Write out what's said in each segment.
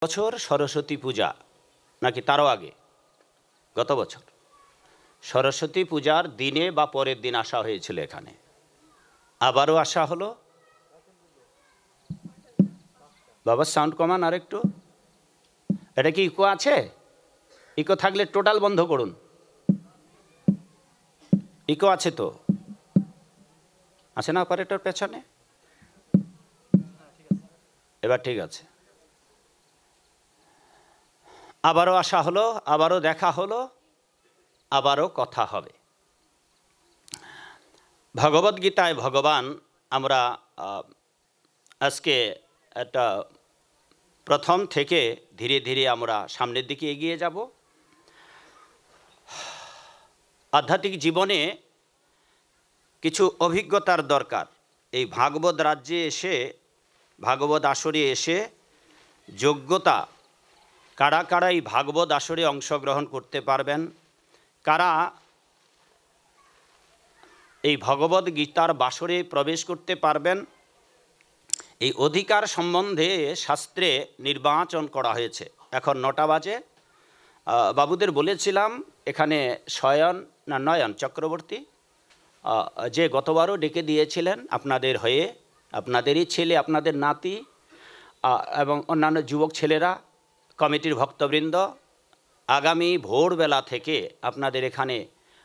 বছর সরস্বতী পূজা নাকি তারও আগে, গত বছর সরস্বতী পূজার দিনে বা পরের দিন আসা হয়েছিল এখানে, আবারও আসা হলো। বাবা সাউন্ড কমান আর একটু। এটা কি ইকো আছে? ইকো থাকলে টোটাল বন্ধ করুন। ইকো আছে তো? আছে না অপারেটর পেছনে? এবার ঠিক আছে। আবারও আসা হলো, আবারও দেখা হলো, আবারও কথা হবে। ভগবদ্গীতায় ভগবান, আমরা আজকে একটা প্রথম থেকে ধীরে ধীরে আমরা সামনের দিকে এগিয়ে যাব। আধ্যাত্মিক জীবনে কিছু অভিজ্ঞতার দরকার। এই ভাগবত রাজ্যে এসে, ভাগবত আসরে এসে যোগ্যতা, কারা কারা এই ভাগবত আসরে অংশগ্রহণ করতে পারবেন, কারা এই ভগবত গীতার বাসরে প্রবেশ করতে পারবেন, এই অধিকার সম্বন্ধে শাস্ত্রে নির্বাচন করা হয়েছে। এখন 9টা বাজে। বাবুদের বলেছিলাম এখানে নয়ন চক্রবর্তী, যে গতবারও ডেকে দিয়েছিলেন আপনাদের হয়ে, আপনাদেরই ছেলে, আপনাদের নাতি এবং অন্যান্য যুবক ছেলেরা, কমিটির ভক্তবৃন্দ, আগামী ভোরবেলা থেকে আপনাদের এখানে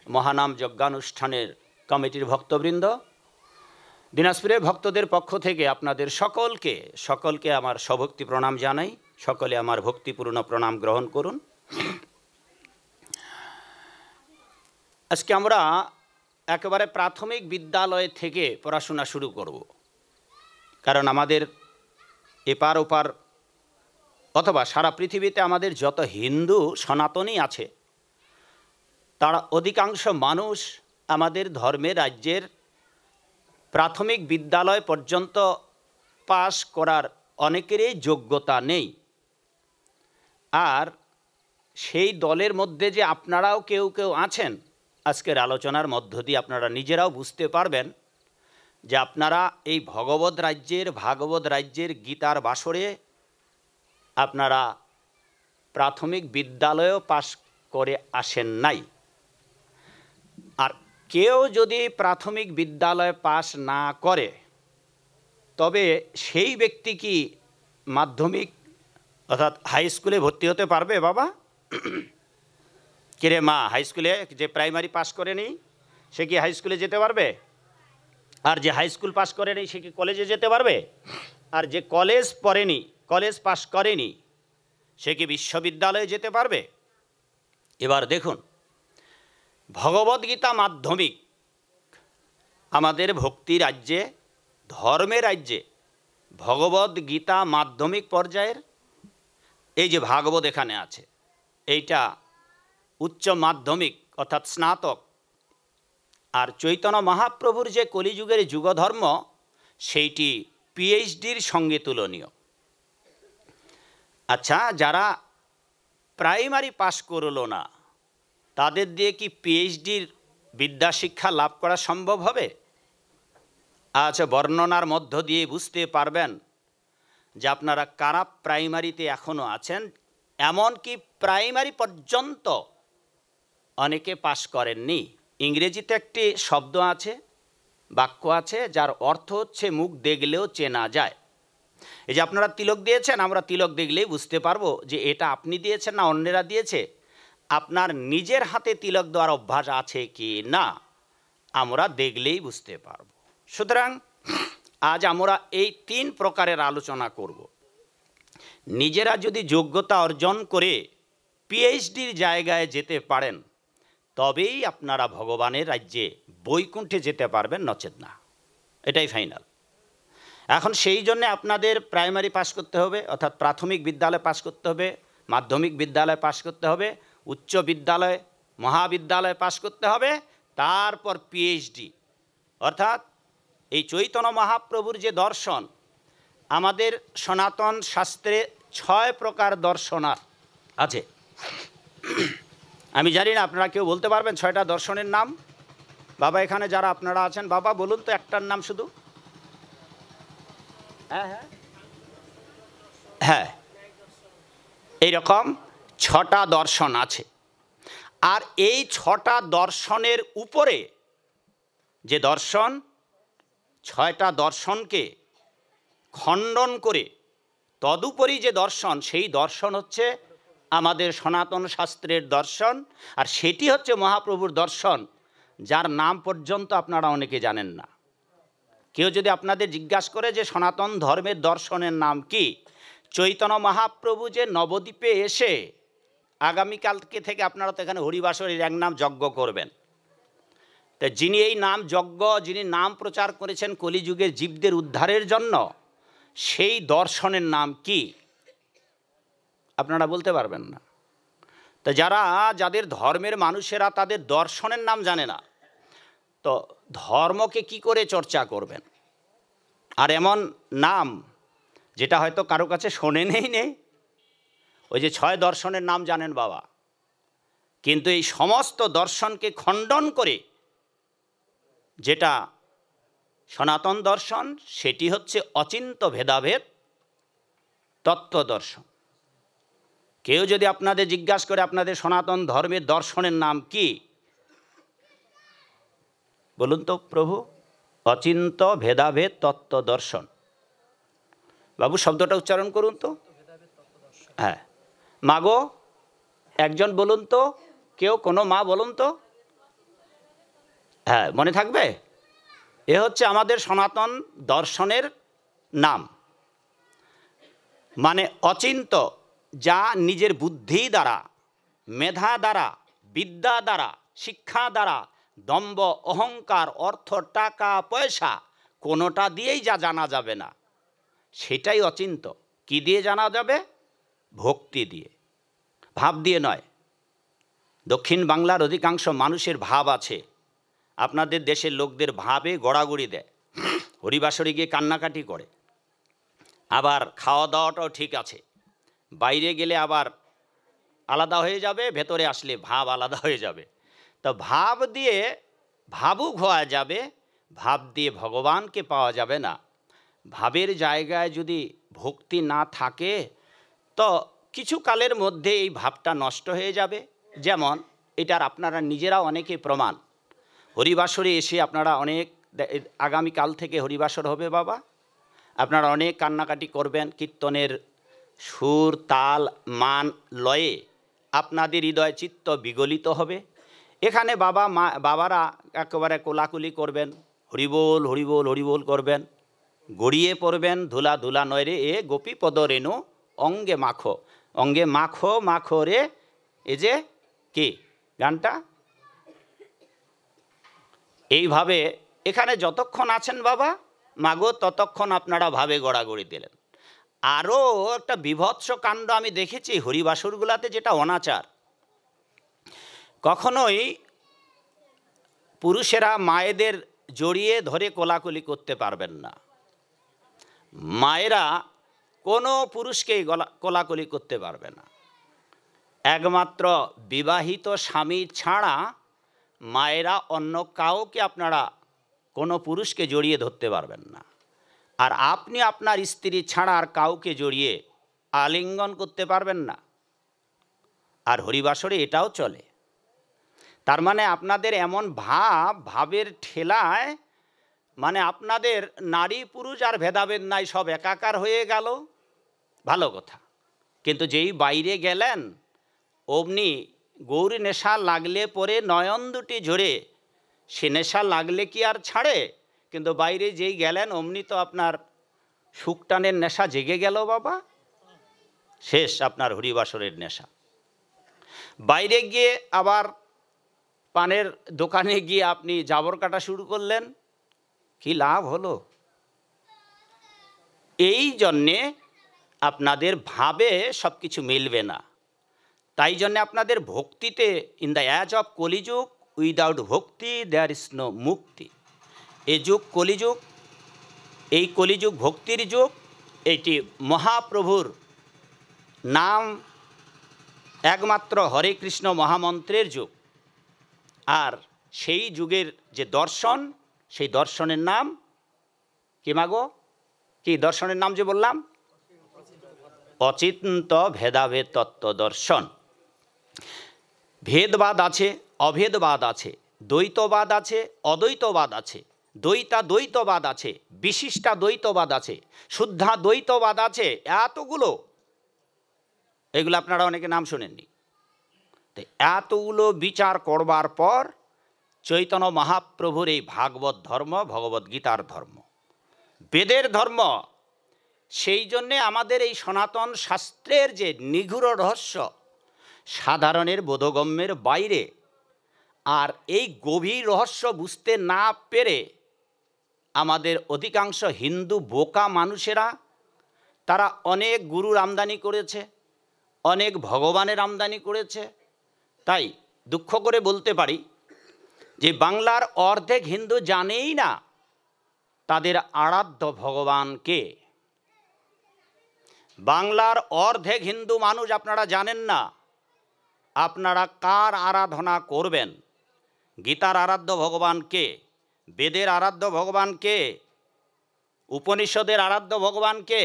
মহানাম যজ্ঞানুষ্ঠানের কমিটির ভক্তবৃন্দ, দিনাজপুরের ভক্তদের পক্ষ থেকে আপনাদের সকলকে আমার সভক্তি প্রণাম জানাই। সকলে আমার ভক্তিপূর্ণ প্রণাম গ্রহণ করুন। আজকে আমরা একেবারে প্রাথমিক বিদ্যালয় থেকে পড়াশোনা শুরু করব, কারণ আমাদের এপার ওপার অথবা সারা পৃথিবীতে আমাদের যত হিন্দু সনাতনী আছে, তারা অধিকাংশ মানুষ আমাদের ধর্মের রাজ্যের প্রাথমিক বিদ্যালয় পর্যন্ত পাস করার অনেকেরই যোগ্যতা নেই। আর সেই দলের মধ্যে যে আপনারাও কেউ কেউ আছেন, আজকের আলোচনার মধ্য দিয়ে আপনারা নিজেরাও বুঝতে পারবেন যে আপনারা এই ভাগবত রাজ্যের গীতার বাসরে আপনারা প্রাথমিক বিদ্যালয়েও পাস করে আসেন নাই। আর কেউ যদি প্রাথমিক বিদ্যালয় পাস না করে, তবে সেই ব্যক্তি কি মাধ্যমিক অর্থাৎ হাই স্কুলে ভর্তি হতে পারবে? বাবা কিরে মা, হাই স্কুলে যে প্রাইমারি পাস করেনি সে কি হাই স্কুলে যেতে পারবে? আর যে হাই স্কুল পাস করেনি সে কি কলেজে যেতে পারবে? আর যে কলেজ পাস করেনি সে কি বিশ্ববিদ্যালয়ে যেতে পারবে? এবার দেখুন, ভগবদ্গীতা মাধ্যমিক আমাদের ভক্তি রাজ্যে, ধর্মের রাজ্যে ভগবদ্গীতা মাধ্যমিক পর্যায়ের এই যে ভাগবত এখানে আছে, এইটা উচ্চ মাধ্যমিক অর্থাৎ স্নাতক। আর চৈতন্য মহাপ্রভুর যে কলিযুগের যুগধর্ম, সেইটি পিএইচডির সঙ্গে তুলনীয়। আচ্ছা, যারা প্রাইমারি পাস করলো না, তাদের দিয়ে কি পিএইচডির বিদ্যাশিক্ষা লাভ করা সম্ভব হবে? আচ্ছা, বর্ণনার মধ্য দিয়ে বুঝতে পারবেন যে আপনারা কারা প্রাইমারিতে এখনও আছেন। এমনকি প্রাইমারি পর্যন্ত অনেকে পাস করেননি। ইংরেজিতে একটি শব্দ আছে, বাক্য আছে, যার অর্থ হচ্ছে মুখ দেখলেও চেনা যায়। এই যে আপনারা তিলক দিয়েছেন, আমরা তিলক দেখলেই বুঝতে পারবো যে এটা আপনি দিয়েছেন না অন্যেরা দিয়েছে। আপনার নিজের হাতে তিলক দেওয়ার অভ্যাস আছে কি না, আমরা দেখলেই বুঝতে পারবো। সুতরাং আজ আমরা এই 3 প্রকারের আলোচনা করব। নিজেরা যদি যোগ্যতা অর্জন করে পিএইচডির জায়গায় যেতে পারেন, তবেই আপনারা ভগবানের রাজ্যে বৈকুণ্ঠে যেতে পারবেন, নচেত না। এটাই ফাইনাল। এখন সেই জন্য আপনাদের প্রাইমারি পাস করতে হবে, অর্থাৎ প্রাথমিক বিদ্যালয় পাস করতে হবে, মাধ্যমিক বিদ্যালয় পাস করতে হবে, উচ্চ বিদ্যালয় মহাবিদ্যালয় পাস করতে হবে, তারপর পিএইচডি। অর্থাৎ এই চৈতন্য মহাপ্রভুর যে দর্শন, আমাদের সনাতন শাস্ত্রে 6 প্রকার দর্শন আছে। আমি জানি না আপনারা কেউ বলতে পারবেন 6টা দর্শনের নাম? বাবা এখানে যারা আপনারা আছেন, বাবা বলুন তো একটার নাম শুধু। হ্যাঁ, এইরকম 6টা দর্শন আছে। আর এই 6টা দর্শনের উপরে যে দর্শন, 6টা দর্শনকে খণ্ডন করে তদুপরি যে দর্শন, সেই দর্শন হচ্ছে আমাদের সনাতন শাস্ত্রের দর্শন। আর সেটি হচ্ছে মহাপ্রভুর দর্শন, যার নাম পর্যন্ত আপনারা অনেকে জানেন না। কেউ যদি আপনাদের জিজ্ঞাসা করে যে সনাতন ধর্মের দর্শনের নাম কি, চৈতন্য মহাপ্রভু যে নবদ্বীপে এসে আগামীকালকে থেকে আপনারা তো এখানে হরিবাসরের এক নাম যজ্ঞ করবেন, তা যিনি এই নাম যজ্ঞ, যিনি নাম প্রচার করেছেন কলিযুগের জীবদের উদ্ধারের জন্য, সেই দর্শনের নাম কি আপনারা বলতে পারবেন না। তো যাদের ধর্মের মানুষেরা তাদের দর্শনের নাম জানে না, তো ধর্মকে কি করে চর্চা করবেন? আর এমন নাম যেটা হয়তো কারো কাছে শোনেনই নেই, ওই যে 6 দর্শনের নাম জানেন বাবা, কিন্তু এই সমস্ত দর্শনকে খণ্ডন করে যেটা সনাতন দর্শন, সেটি হচ্ছে অচিন্ত ভেদাভেদ তত্ত্ব দর্শন। কেউ যদি আপনাদের জিজ্ঞাসা করে আপনাদের সনাতন ধর্মের দর্শনের নাম কি, বলুন তো প্রভু? অচিন্ত ভেদাভেদ তত্ত্ব দর্শন। বাবু শব্দটা উচ্চারণ করুন তো। হ্যাঁ, মাগো একজন বলুন তো, কেউ কোনো মা বলুন তো। হ্যাঁ, মনে থাকবে? এ হচ্ছে আমাদের সনাতন দর্শনের নাম, মানে অচিন্ত, যা নিজের বুদ্ধি দ্বারা, মেধা দ্বারা, বিদ্যা দ্বারা, শিক্ষা দ্বারা, দম্ভ অহংকার, অর্থ, টাকা পয়সা কোনোটা দিয়েই যা জানা যাবে না, সেটাই অচিন্ত। কি দিয়ে জানা যাবে? ভক্তি দিয়ে, ভাব দিয়ে নয়। দক্ষিণ বাংলার অধিকাংশ মানুষের ভাব আছে, আপনাদের দেশের লোকদের ভাবে গড়াগড়ি দেয়, হরিবাসরে গিয়ে কান্নাকাটি করে, আবার খাওয়া দাওয়াটাও ঠিক আছে, বাইরে গেলে আবার আলাদা হয়ে যাবে, ভেতরে আসলে ভাব আলাদা হয়ে যাবে। তো ভাব দিয়ে ভাবুক হওয়া যাবে, ভাব দিয়ে ভগবানকে পাওয়া যাবে না। ভাবের জায়গায় যদি ভক্তি না থাকে, তো কিছু কালের মধ্যে এই ভাবটা নষ্ট হয়ে যাবে। যেমন এটার আপনারা নিজেরা অনেকে প্রমাণ। হরিবাসরে এসে আপনারা অনেক, আগামীকাল থেকে হরিবাসর হবে বাবা, আপনারা অনেক কান্নাকাটি করবেন, কীর্তনের সুর তাল মান লয়ে আপনাদের হৃদয় চিত্ত বিগলিত হবে। এখানে বাবারা একেবারে কোলাকুলি করবেন, হরিবোল হরিবোল হরিবোল করবেন, গড়িয়ে পড়বেন, ধুলা ধুলা নয় রে এ গোপী পদ রেণু অঙ্গে মাখো, অঙ্গে মাখো মাখো রে, এ যে কি গানটা। এইভাবে এখানে যতক্ষণ আছেন বাবা মাগো, ততক্ষণ আপনারা ভাবে গড়াগড়ি দিলেন। আরও একটা বিভৎস কাণ্ড আমি দেখেছি হরিবাসরগুলাতে, যেটা অনাচার। কখনোই পুরুষেরা মায়েদের জড়িয়ে ধরে কোলাকুলি করতে পারবেন না, মায়েরা কোনো পুরুষকেই কোলাকুলি করতে পারবে না। একমাত্র বিবাহিত স্বামী ছাড়া মায়েরা অন্য কাউকে আপনারা কোনো পুরুষকে জড়িয়ে ধরতে পারবেন না। আর আপনি আপনার স্ত্রী ছাড়া আর কাউকে জড়িয়ে আলিঙ্গন করতে পারবেন না। আর হরিবাসরে এটাও চলে। তার মানে আপনাদের এমন ভাবের ঠেলায়, মানে আপনাদের নারী পুরুষ আর ভেদাভেদ নাই, সব একাকার হয়ে গেল, ভালো কথা। কিন্তু যেই বাইরে গেলেন, অমনি গৌরী নেশা লাগলে পরে নয়ন দুটি ঝরে, সে নেশা লাগলে কি আর ছাড়ে? কিন্তু বাইরে যেই গেলেন অমনি তো আপনার সুখটানের নেশা জেগে গেল বাবা, শেষ আপনার হরিবাসরের নেশা। বাইরে গিয়ে আবার পানের দোকানে গিয়ে আপনি জাবর কাটা শুরু করলেন, কি লাভ হলো? এই জন্যে আপনাদের ভাবে সব কিছু মিলবে না। তাই জন্যে আপনাদের ভক্তিতে, in the age of Kaliyuga, without ভক্তি দেয়ার ইজ নো মুক্তি। এই যুগ কলিযুগ, এই কলিযুগ ভক্তির যুগ। এটি মহাপ্রভুর নাম একমাত্র হরে কৃষ্ণ মহামন্ত্রের যুগ। আর সেই যুগের যে দর্শন, সেই দর্শনের নাম কি মাগো? কি দর্শনের নাম যে বললাম? অচিন্ত ভেদাভেদ তত্ত্ব দর্শন। ভেদবাদ আছে, অভেদবাদ আছে, দ্বৈতবাদ আছে, অদ্বৈতবাদ আছে, দ্বৈতবাদ আছে, বিশিষ্টা দ্বৈতবাদ আছে, শুদ্ধা দ্বৈতবাদ আছে, এতগুলো। এগুলো আপনারা অনেকে নাম শোনেননি। তো এতগুলো বিচার করবার পর চৈতন্য মহাপ্রভুর এই ভাগবত ধর্ম, ভগবদ্গীতার ধর্ম, বেদের ধর্ম। সেই জন্যে আমাদের এই সনাতন শাস্ত্রের যে নিগূঢ় রহস্য সাধারণের বোধগম্যের বাইরে, আর এই গভীর রহস্য বুঝতে না পেরে আমাদের অধিকাংশ হিন্দু বোকা মানুষেরা তারা অনেক গুরুর আমদানি করেছে, অনেক ভগবানের আমদানি করেছে। তাই দুঃখ করে বলতে পারি যে বাংলার অর্ধেক হিন্দু জানেই না তাদের আরাধ্য ভগবান কে। বাংলার অর্ধেক হিন্দু মানুষ আপনারা জানেন না আপনারা কার আরাধনা করবেন। গীতার আরাধ্য ভগবান কে, বেদের আরাধ্য ভগবান কে, উপনিষদের আরাধ্য ভগবান কে,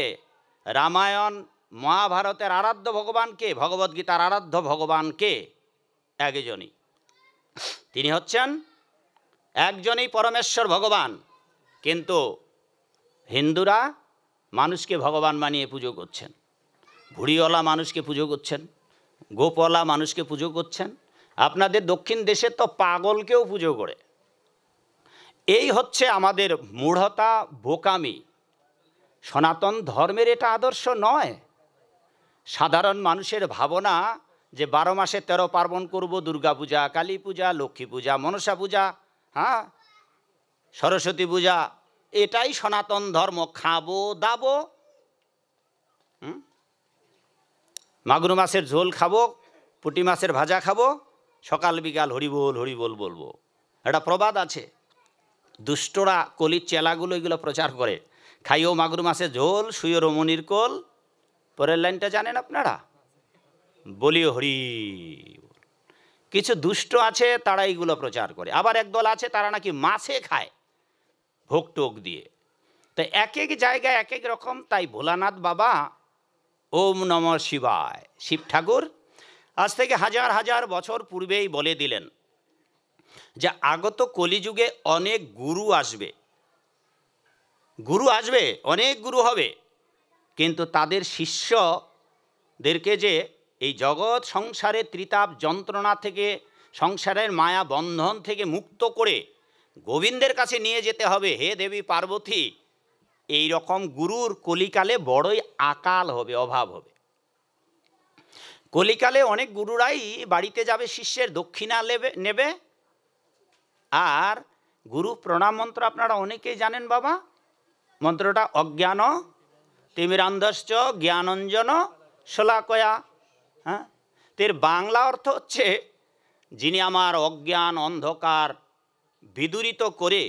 রামায়ণ মহাভারতের আরাধ্য ভগবান কে, ভগবদ্গীতার আরাধ্য ভগবান কে? একজনই, তিনি হচ্ছেন একজনই পরমেশ্বর ভগবান। কিন্তু হিন্দুরা মানুষকে ভগবান বানিয়ে পুজো করছেন, ভুড়িওয়ালা মানুষকে পুজো করছেন, গোপওয়ালা মানুষকে পুজো করছেন। আপনাদের দক্ষিণ দেশে তো পাগলকেও পুজো করে। এই হচ্ছে আমাদের মূঢ়তা, বোকামি। সনাতন ধর্মের এটা আদর্শ নয়। সাধারণ মানুষের ভাবনা যে 12 মাসে 13 পার্বণ করব, দুর্গা পূজা, কালী পূজা, লক্ষ্মী পূজা, মনসা পূজা, হ্যাঁ, সরস্বতী পূজা, এটাই সনাতন ধর্ম। খাবো দাবো, মাগুর মাছের ঝোল খাবো, পুঁটি মাছের ভাজা খাবো, সকাল বিকাল হরিবোল হরিবোল বলবো। একটা প্রবাদ আছে, দুষ্টরা কলির চেলাগুলো এগুলো প্রচার করে, খাইও মাগুর মাছের ঝোল, শুয়ের মনির কোল। পরের লাইনটা জানেন আপনারা? বলিও হরি। কিছু দুষ্ট আছে তারা এইগুলো প্রচার করে। আবার একদল আছে তারা নাকি মাছে খায় ভোগ টোক দিয়ে। তো এক এক জায়গায় এক এক রকম। তাই ভোলানাথ বাবা ওম নমঃ শিবায়, শিব ঠাকুর আজ থেকে হাজার হাজার বছর পূর্বেই বলে দিলেন যে আগত কলিযুগে অনেক গুরু আসবে, গুরু আসবে, অনেক গুরু হবে, কিন্তু তাদের শিষ্যদেরকে যে এই জগৎ সংসারের ত্রিতাপ যন্ত্রণা থেকে, সংসারের মায়া বন্ধন থেকে মুক্ত করে গোবিন্দের কাছে নিয়ে যেতে হবে। হে দেবী পার্বতী, এই রকম গুরুর কলিকালে বড়ই আকাল হবে, অভাব হবে। কলিকালে অনেক গুরুরাই বাড়িতে যাবে, শিষ্যের দক্ষিণা নেবে। আর গুরু প্রণাম মন্ত্র আপনারা অনেকেই জানেন বাবা। মন্ত্রটা অজ্ঞান তিমিরান্ধশ্চ জ্ঞানঞ্জন শলাকয়া। হ্যাঁ, এর বাংলা অর্থ হচ্ছে যিনি আমার অজ্ঞান অন্ধকার বিদূরিত করে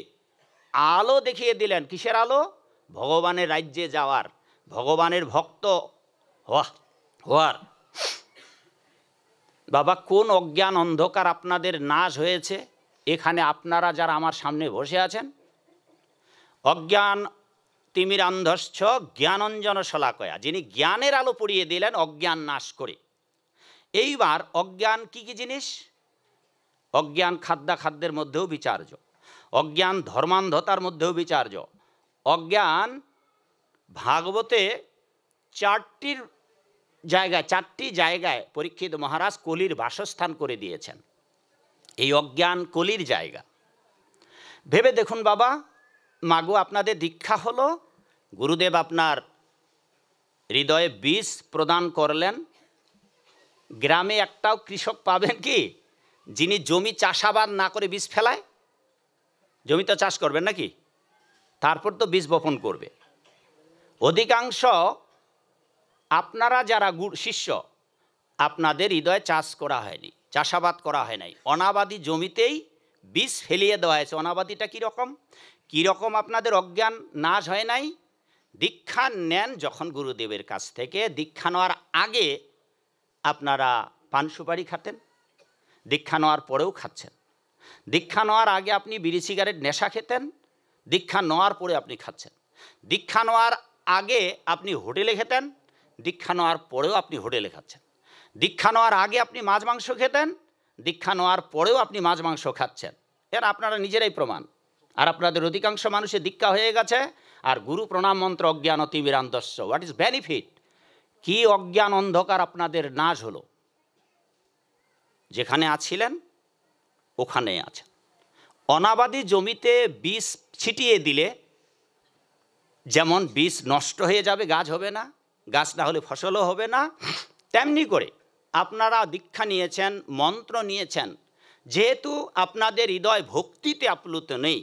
আলো দেখিয়ে দিলেন। কিসের আলো? ভগবানের রাজ্যে যাওয়ার, ভগবানের ভক্ত হওয়ার। বাবা, কোন অজ্ঞান অন্ধকার আপনাদের নাশ হয়েছে? এখানে আপনারা যারা আমার সামনে বসে আছেন, অজ্ঞান তিমিরান্ধশ্চ জ্ঞানঞ্জন শলাকয়া, যিনি জ্ঞানের আলো পড়িয়ে দিলেন অজ্ঞান নাশ করে। এইবার অজ্ঞান কি কি জিনিস? অজ্ঞান খাদ্যাখাদ্যের মধ্যেও বিচার্য, অজ্ঞান ধর্মান্ধতার মধ্যেও বিচার্য। অজ্ঞান ভাগবতে 4টি জায়গায় পরীক্ষিত মহারাজ কলির বাসস্থান করে দিয়েছেন। এই অজ্ঞান কলির জায়গা। ভেবে দেখুন বাবা, মাগো আপনাদের দীক্ষা হলো, গুরুদেব আপনার হৃদয়ে বীজ প্রদান করলেন। গ্রামে একটাও কৃষক পাবেন কি যিনি জমি চাষাবাদ না করে বীজ ফেলায়? জমি তো চাষ করবেন নাকি, তারপর তো বীজ বপন করবে। অধিকাংশ আপনারা যারা শিষ্য, আপনাদের হৃদয়ে চাষ করা হয়নি, চাষাবাদ করা হয় নাই, অনাবাদী জমিতেই বীজ ফেলিয়ে দেওয়া হয়েছে। অনাবাদীটা কীরকম আপনাদের অজ্ঞান নাশ হয় নাই? দীক্ষা নেন যখন গুরুদেবের কাছ থেকে, দীক্ষা নেওয়ার আগে আপনারা পান সুপারি খাতেন, দীক্ষা নেওয়ার পরেও খাচ্ছেন। দীক্ষা নেওয়ার আগে আপনি বিড়ি সিগারেট নেশা খেতেন, দীক্ষা নেওয়ার পরে আপনি খাচ্ছেন। দীক্ষা নেওয়ার আগে আপনি হোটেলে খেতেন, দীক্ষা নেওয়ার পরেও আপনি হোটেলে খাচ্ছেন। দীক্ষা নেওয়ার আগে আপনি মাছ মাংস খেতেন, দীক্ষা নেওয়ার পরেও আপনি মাছ মাংস খাচ্ছেন। এর আপনারা নিজেরাই প্রমাণ। আর আপনাদের অধিকাংশ মানুষের দীক্ষা হয়ে গেছে, আর গুরু প্রণাম মন্ত্র অজ্ঞান তিমিরান্ধস্য। What is benefit? কি অজ্ঞান অন্ধকার আপনাদের নাশ হলো? যেখানে আছিলেন ওখানে আছেন। অনাবাদি জমিতে বীজ ছিটিয়ে দিলে যেমন বীজ নষ্ট হয়ে যাবে, গাছ হবে না, গাছ না হলে ফসলও হবে না, তেমনি করে আপনারা দীক্ষা নিয়েছেন, মন্ত্র নিয়েছেন, যেহেতু আপনাদের হৃদয় ভক্তিতে আপ্লুত নেই,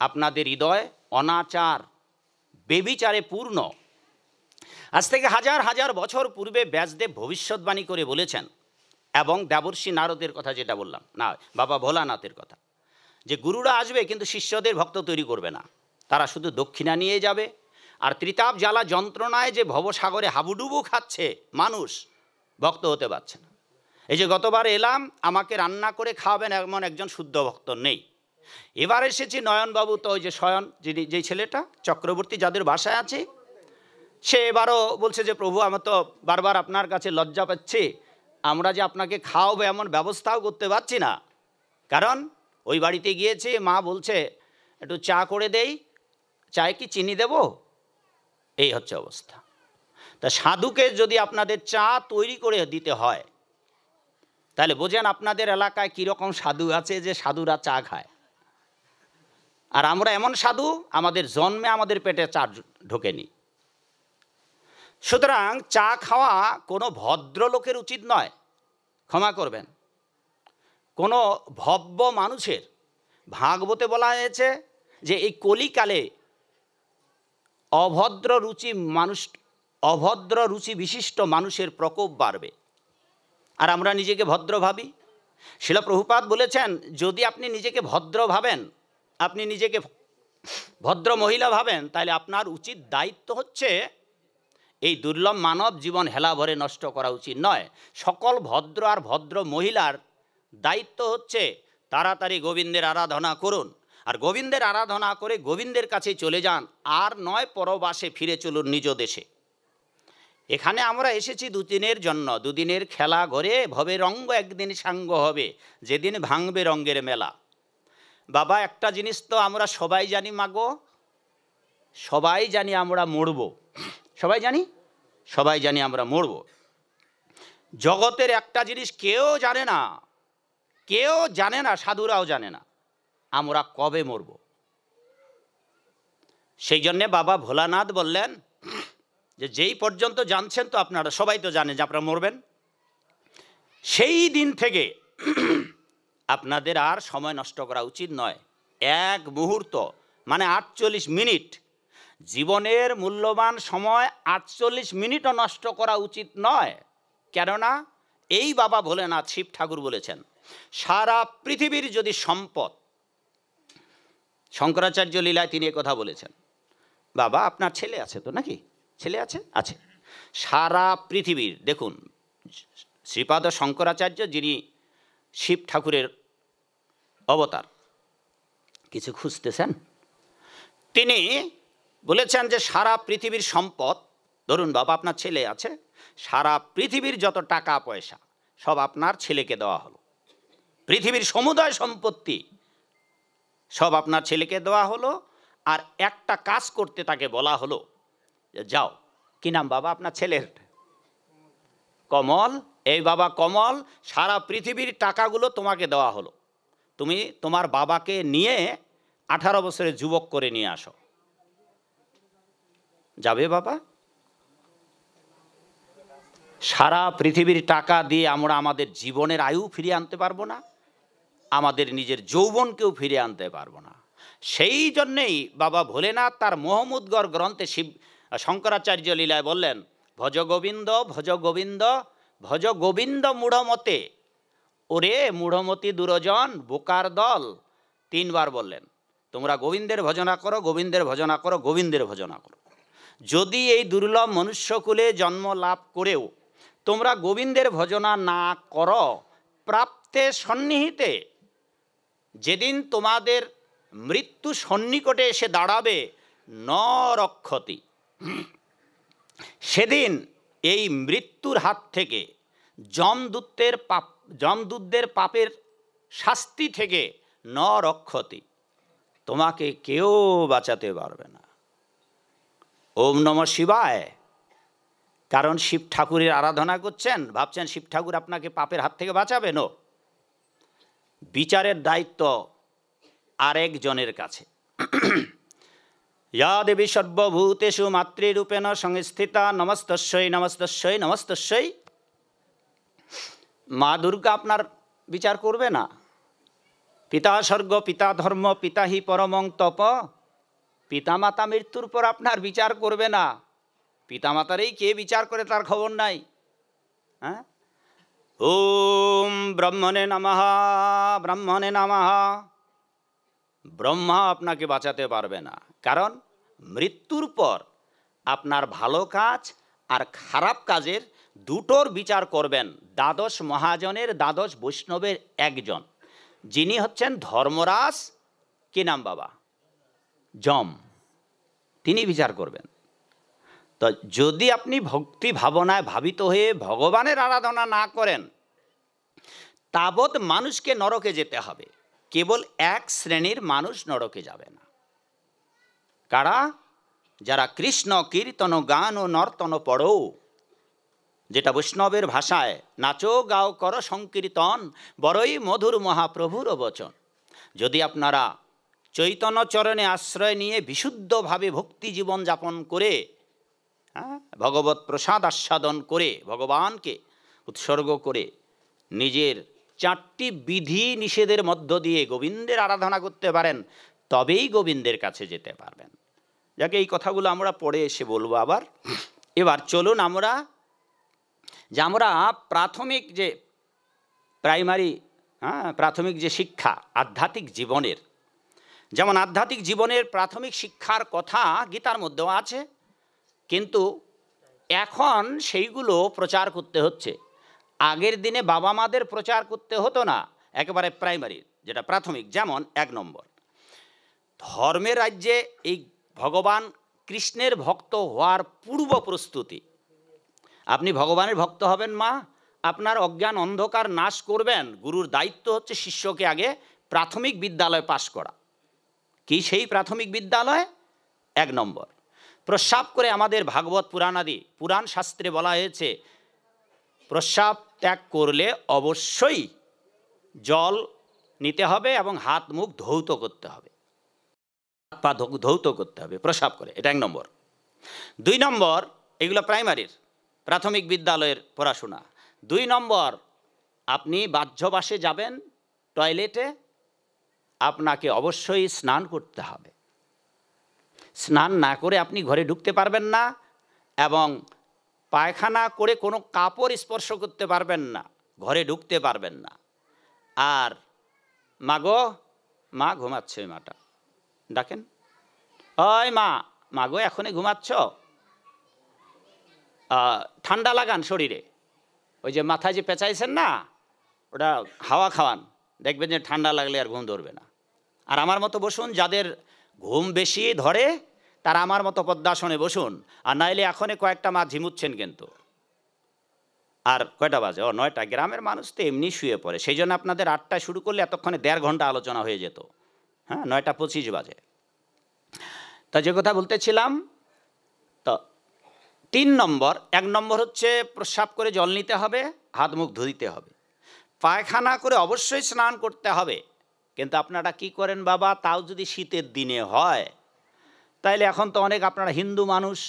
আপনাদের হৃদয় অনাচার বেবিচারে পূর্ণ। আজ থেকে হাজার হাজার বছর পূর্বে ব্যাসদেব ভবিষ্যৎবাণী করে বলেছেন, এবং দেবর্ষি নারদের কথা যেটা বললাম, না বাবা ভোলানাথের কথা, যে গুরুরা আসবে কিন্তু শিষ্যদের ভক্ত তৈরি করবে না, তারা শুধু দক্ষিণা নিয়ে যাবে। আর ত্রিতাপ জ্বালা যন্ত্রণায় যে ভবসাগরে হাবুডুবু খাচ্ছে মানুষ, ভক্ত হতে পারছে না। এই যে গতবার এলাম, আমাকে রান্না করে খাওয়াবেন এমন একজন শুদ্ধ ভক্ত নেই। এবার এসেছি নয়নবাবু, তো ওই যে শয়ন, যেই ছেলেটা চক্রবর্তী যাদের বাসায় আছে, সে এবারও বলছে যে প্রভু, আমরা তো বারবার আপনার কাছে লজ্জা পাচ্ছি, আমরা যে আপনাকে খাওয়াবো এমন ব্যবস্থাও করতে পারছি না। কারণ ওই বাড়িতে গিয়েছে, মা বলছে একটু চা করে দেই, চায় কি চিনি দেব, এই হচ্ছে অবস্থা। তা সাধুকে যদি আপনাদের চা তৈরি করে দিতে হয়, তাহলে বোঝেন আপনাদের এলাকায় কীরকম সাধু আছে যে সাধুরা চা খায়। আর আমরা এমন সাধু, আমাদের জন্মে আমাদের পেটে চা ঢোকেনি। সুতরাং চা খাওয়া কোনো ভদ্রলোকের উচিত নয়, ক্ষমা করবেন, কোনো ভব্য মানুষের। ভাগবতে বলা হয়েছে যে এই কলিকালে অভদ্র রুচি বিশিষ্ট মানুষের প্রকোপ বাড়বে। আর আমরা নিজেকে ভদ্র ভাবি। শিলা প্রভুপাদ বলেছেন, যদি আপনি নিজেকে ভদ্র ভাবেন, আপনি নিজেকে ভদ্র মহিলা ভাবেন, তাহলে আপনার উচিত দায়িত্ব হচ্ছে এই দুর্লভ মানব জীবন হেলা ভরে নষ্ট করা উচিত নয়। সকল ভদ্র আর ভদ্র মহিলার দায়িত্ব হচ্ছে তাড়াতাড়ি গোবিন্দের আরাধনা করুন, আর গোবিন্দের আরাধনা করে গোবিন্দের কাছে চলে যান, আর নয় পরবাসে ফিরে চলুন নিজ দেশে। এখানে আমরা এসেছি দুদিনের জন্য, দুদিনের খেলা ঘরে ভবে রঙ্গ একদিন সাঙ্গ হবে, যেদিন ভাঙবে রঙ্গের মেলা। বাবা, একটা জিনিস তো আমরা সবাই জানি, মাগো, সবাই জানি আমরা মরব, সবাই জানি আমরা মরব। জগতের একটা জিনিস কেউ জানে না, সাধুরাও জানে না, আমরা কবে মরব। সেই জন্যে বাবা ভোলানাথ বললেন যে যেই পর্যন্ত জানছেন, তো আপনারা সবাই তো জানেন যে আপনারা মরবেন, সেই দিন থেকে আপনাদের আর সময় নষ্ট করা উচিত নয়। এক মুহূর্ত মানে 48 মিনিট, জীবনের মূল্যবান সময় 48 মিনিটও নষ্ট করা উচিত নয়। কেননা এই বাবা ভোলেনাথ শিব ঠাকুর বলেছেন, সারা পৃথিবীর যদি সম্পদ, শঙ্করাচার্য লীলায় তিনি কথা বলেছেন, বাবা আপনার ছেলে আছে তো নাকি, ছেলে আছে, সারা পৃথিবীর, দেখুন শ্রীপাদ শঙ্করাচার্য যিনি শিব ঠাকুরের অবতার, কিছু খুঁজতেছেন, তিনি বলেছেন যে সারা পৃথিবীর সম্পদ, ধরুন বাবা আপনার ছেলে আছে, সারা পৃথিবীর যত টাকা পয়সা সব আপনার ছেলেকে দেওয়া হলো, পৃথিবীর সমুদয় সম্পত্তি সব আপনার ছেলেকে দেওয়া হলো, আর একটা কাজ করতে তাকে বলা হলো যে যাও, কি নাম বাবা আপনার ছেলের? কমল। এই বাবা কমল, সারা পৃথিবীর টাকাগুলো তোমাকে দেওয়া হলো, তুমি তোমার বাবাকে নিয়ে 18 বছরের যুবক করে নিয়ে আসো। যাবে বাবা? সারা পৃথিবীর টাকা দিয়ে আমরা আমাদের জীবনের আয়ু ফিরিয়ে আনতে পারবো না, আমাদের নিজের যৌবনকেও ফিরিয়ে আনতে পারবো না। সেই জন্যেই বাবা ভোলেনাথ তার মোহাম্মদগড় গ্রন্থে শঙ্করাচার্য লীলায় বললেন, ভজ গোবিন্দ ভজ গোবিন্দ ভজ গোবিন্দ মূঢ়মতে, ওরে মূঢ়মতি দুরজন বোকার দল। 3 বার বললেন, তোমরা গোবিন্দের ভজনা করো, গোবিন্দের ভজনা করো, গোবিন্দের ভজনা করো। যদি এই দুর্লভ মনুষ্যকুলে জন্ম লাভ করেও তোমরা গোবিন্দের ভজনা না করো, প্রাপ্তে সন্নিহিতে, যেদিন তোমাদের মৃত্যু সন্নিকটে এসে দাঁড়াবে, ন রক্ষতি, সেদিন এই মৃত্যুর হাত থেকে, যমদূতদের পাপের শাস্তি থেকে ন রক্ষতি, তোমাকে কেউ বাঁচাতে পারবে না। ওম নমঃ শিবায়। কারণ শিব ঠাকুরের আরাধনা করছেন, ভাবছেন শিব ঠাকুর আপনাকে পাপের হাত থেকে বাঁচাবে? নো, বিচারের দায়িত্ব আরেকজনের কাছে। ইয়া দেবী সর্বভূতেষু মাতৃরূপেণ সংস্থিতা নমস্তস্যৈ নমস্তস্যৈ নমস্তস্যৈ। মা দুর্গা আপনার বিচার করবে না। পিতা স্বর্গ পিতা ধর্ম পিতা হি পরমং তপ। পিতামাতা মৃত্যুর পর আপনার বিচার করবে না। পিতামাতারই কে বিচার করে তার খবর নাই। হ্যাঁ, ওম ব্রহ্মণে নমঃ ব্রহ্মণে নমঃ। ব্রহ্মা আপনাকে বাঁচাতে পারবে না, কারণ মৃত্যুর পর আপনার ভালো কাজ আর খারাপ কাজের দুটোর বিচার করবেন দ্বাদশ মহাজনের, দ্বাদশ বৈষ্ণবের একজন, যিনি হচ্ছেন ধর্মরাজ। কি নাম বাবা? যম। তিনি বিচার করবেন। তো যদি আপনি ভক্তি ভাবনায় ভাবিত হয়ে ভগবানের আরাধনা না করেন, তাবৎ মানুষকে নরকে যেতে হবে। কেবল এক শ্রেণীর মানুষ নরকে যাবে না। কারা? যারা কৃষ্ণ কীর্তন গান ও নর্তন পড়ো, যেটা বৈষ্ণবের ভাষায় নাচো গাও করো সংকীর্তন, বড়ই মধুর মহাপ্রভুর বচন। যদি আপনারা চৈতন্য চরণে আশ্রয় নিয়ে বিশুদ্ধভাবে ভক্তি জীবন যাপন করে, ভগবত প্রসাদ আস্বাদন করে, ভগবানকে উৎসর্গ করে নিজের 4টি বিধি নিষেধের মধ্য দিয়ে গোবিন্দের আরাধনা করতে পারেন, তবেই গোবিন্দের কাছে যেতে পারবেন। যাকে এই কথাগুলো আমরা পড়ে এসে বলবো আবার। এবার চলুন আমরা প্রাথমিক যে প্রাথমিক যে শিক্ষা আধ্যাত্মিক জীবনের, যেমন আধ্যাত্মিক জীবনের প্রাথমিক শিক্ষার কথা গীতার মধ্যেও আছে, কিন্তু এখন সেইগুলো প্রচার করতে হচ্ছে। আগের দিনে বাবা মাদের প্রচার করতে হতো না, একেবারে প্রাইমারি যেটা প্রাথমিক। যেমন 1 নম্বর, ধর্মের রাজ্যে এই ভগবান কৃষ্ণের ভক্ত হওয়ার পূর্ব প্রস্তুতি। আপনি ভগবানের ভক্ত হবেন মা, আপনার অজ্ঞান অন্ধকার নাশ করবেন। গুরুর দায়িত্ব হচ্ছে শিষ্যকে আগে প্রাথমিক বিদ্যালয় পাশ করা। কি সেই প্রাথমিক বিদ্যালয়? 1 নম্বর, প্রস্রাব করে আমাদের ভাগবত পুরাণাদি পুরাণ শাস্ত্রে বলা হয়েছে, প্রস্রাব ত্যাগ করলে অবশ্যই জল নিতে হবে এবং হাত মুখ ধৌত করতে হবে, হাত পা ধৌত করতে হবে প্রস্রাব করে। এটা 1 নম্বর। 2 নম্বর, এগুলো প্রাইমারির প্রাথমিক বিদ্যালয়ের পড়াশোনা। 2 নম্বর, আপনি বাহ্যবাসে যাবেন টয়লেটে, আপনাকে অবশ্যই স্নান করতে হবে। স্নান না করে আপনি ঘরে ঢুকতে পারবেন না, এবং পায়খানা করে কোনো কাপড় স্পর্শ করতে পারবেন না, ঘরে ঢুকতে পারবেন না। আর মাগো, মা ঘুমাচ্ছে, ওই মাটা ডাকেন, ওই মা, মাগো এখনই ঘুমাচ্ছ? ঠান্ডা লাগান শরীরে, ওই যে মাথায় যে পেঁচাইছেন না, ওটা হাওয়া খাওয়ান, দেখবেন যে ঠান্ডা লাগলে আর ঘুম ধরবে না। আর আমার মতো বসুন, যাদের ঘুম বেশি ধরে তারা আমার মতো পদ্মাসনে বসুন, আর নাইলে এখনই কয়েকটা মা ঝিমুচ্ছেন কিন্তু। আর কয়টা বাজে? 9টা। গ্রামের মানুষ তো এমনি শুয়ে পড়ে, সেই জন্য আপনাদের 8টায় শুরু করলে এতক্ষণে 1.5 ঘন্টা আলোচনা হয়ে যেত। 9টা 25 বাজে। তা যে কথা বলতেছিলাম, তো 3 নম্বর, 1 নম্বর হচ্ছে প্রস্রাব করে জল নিতে হবে, হাত মুখ ধুইতে হবে, পায়খানা করে অবশ্যই স্নান করতে হবে। কিন্তু আপনারা কি করেন বাবা, তাও যদি শীতের দিনে হয়, তাইলে এখন তো অনেক আপনারা হিন্দু মানুষ,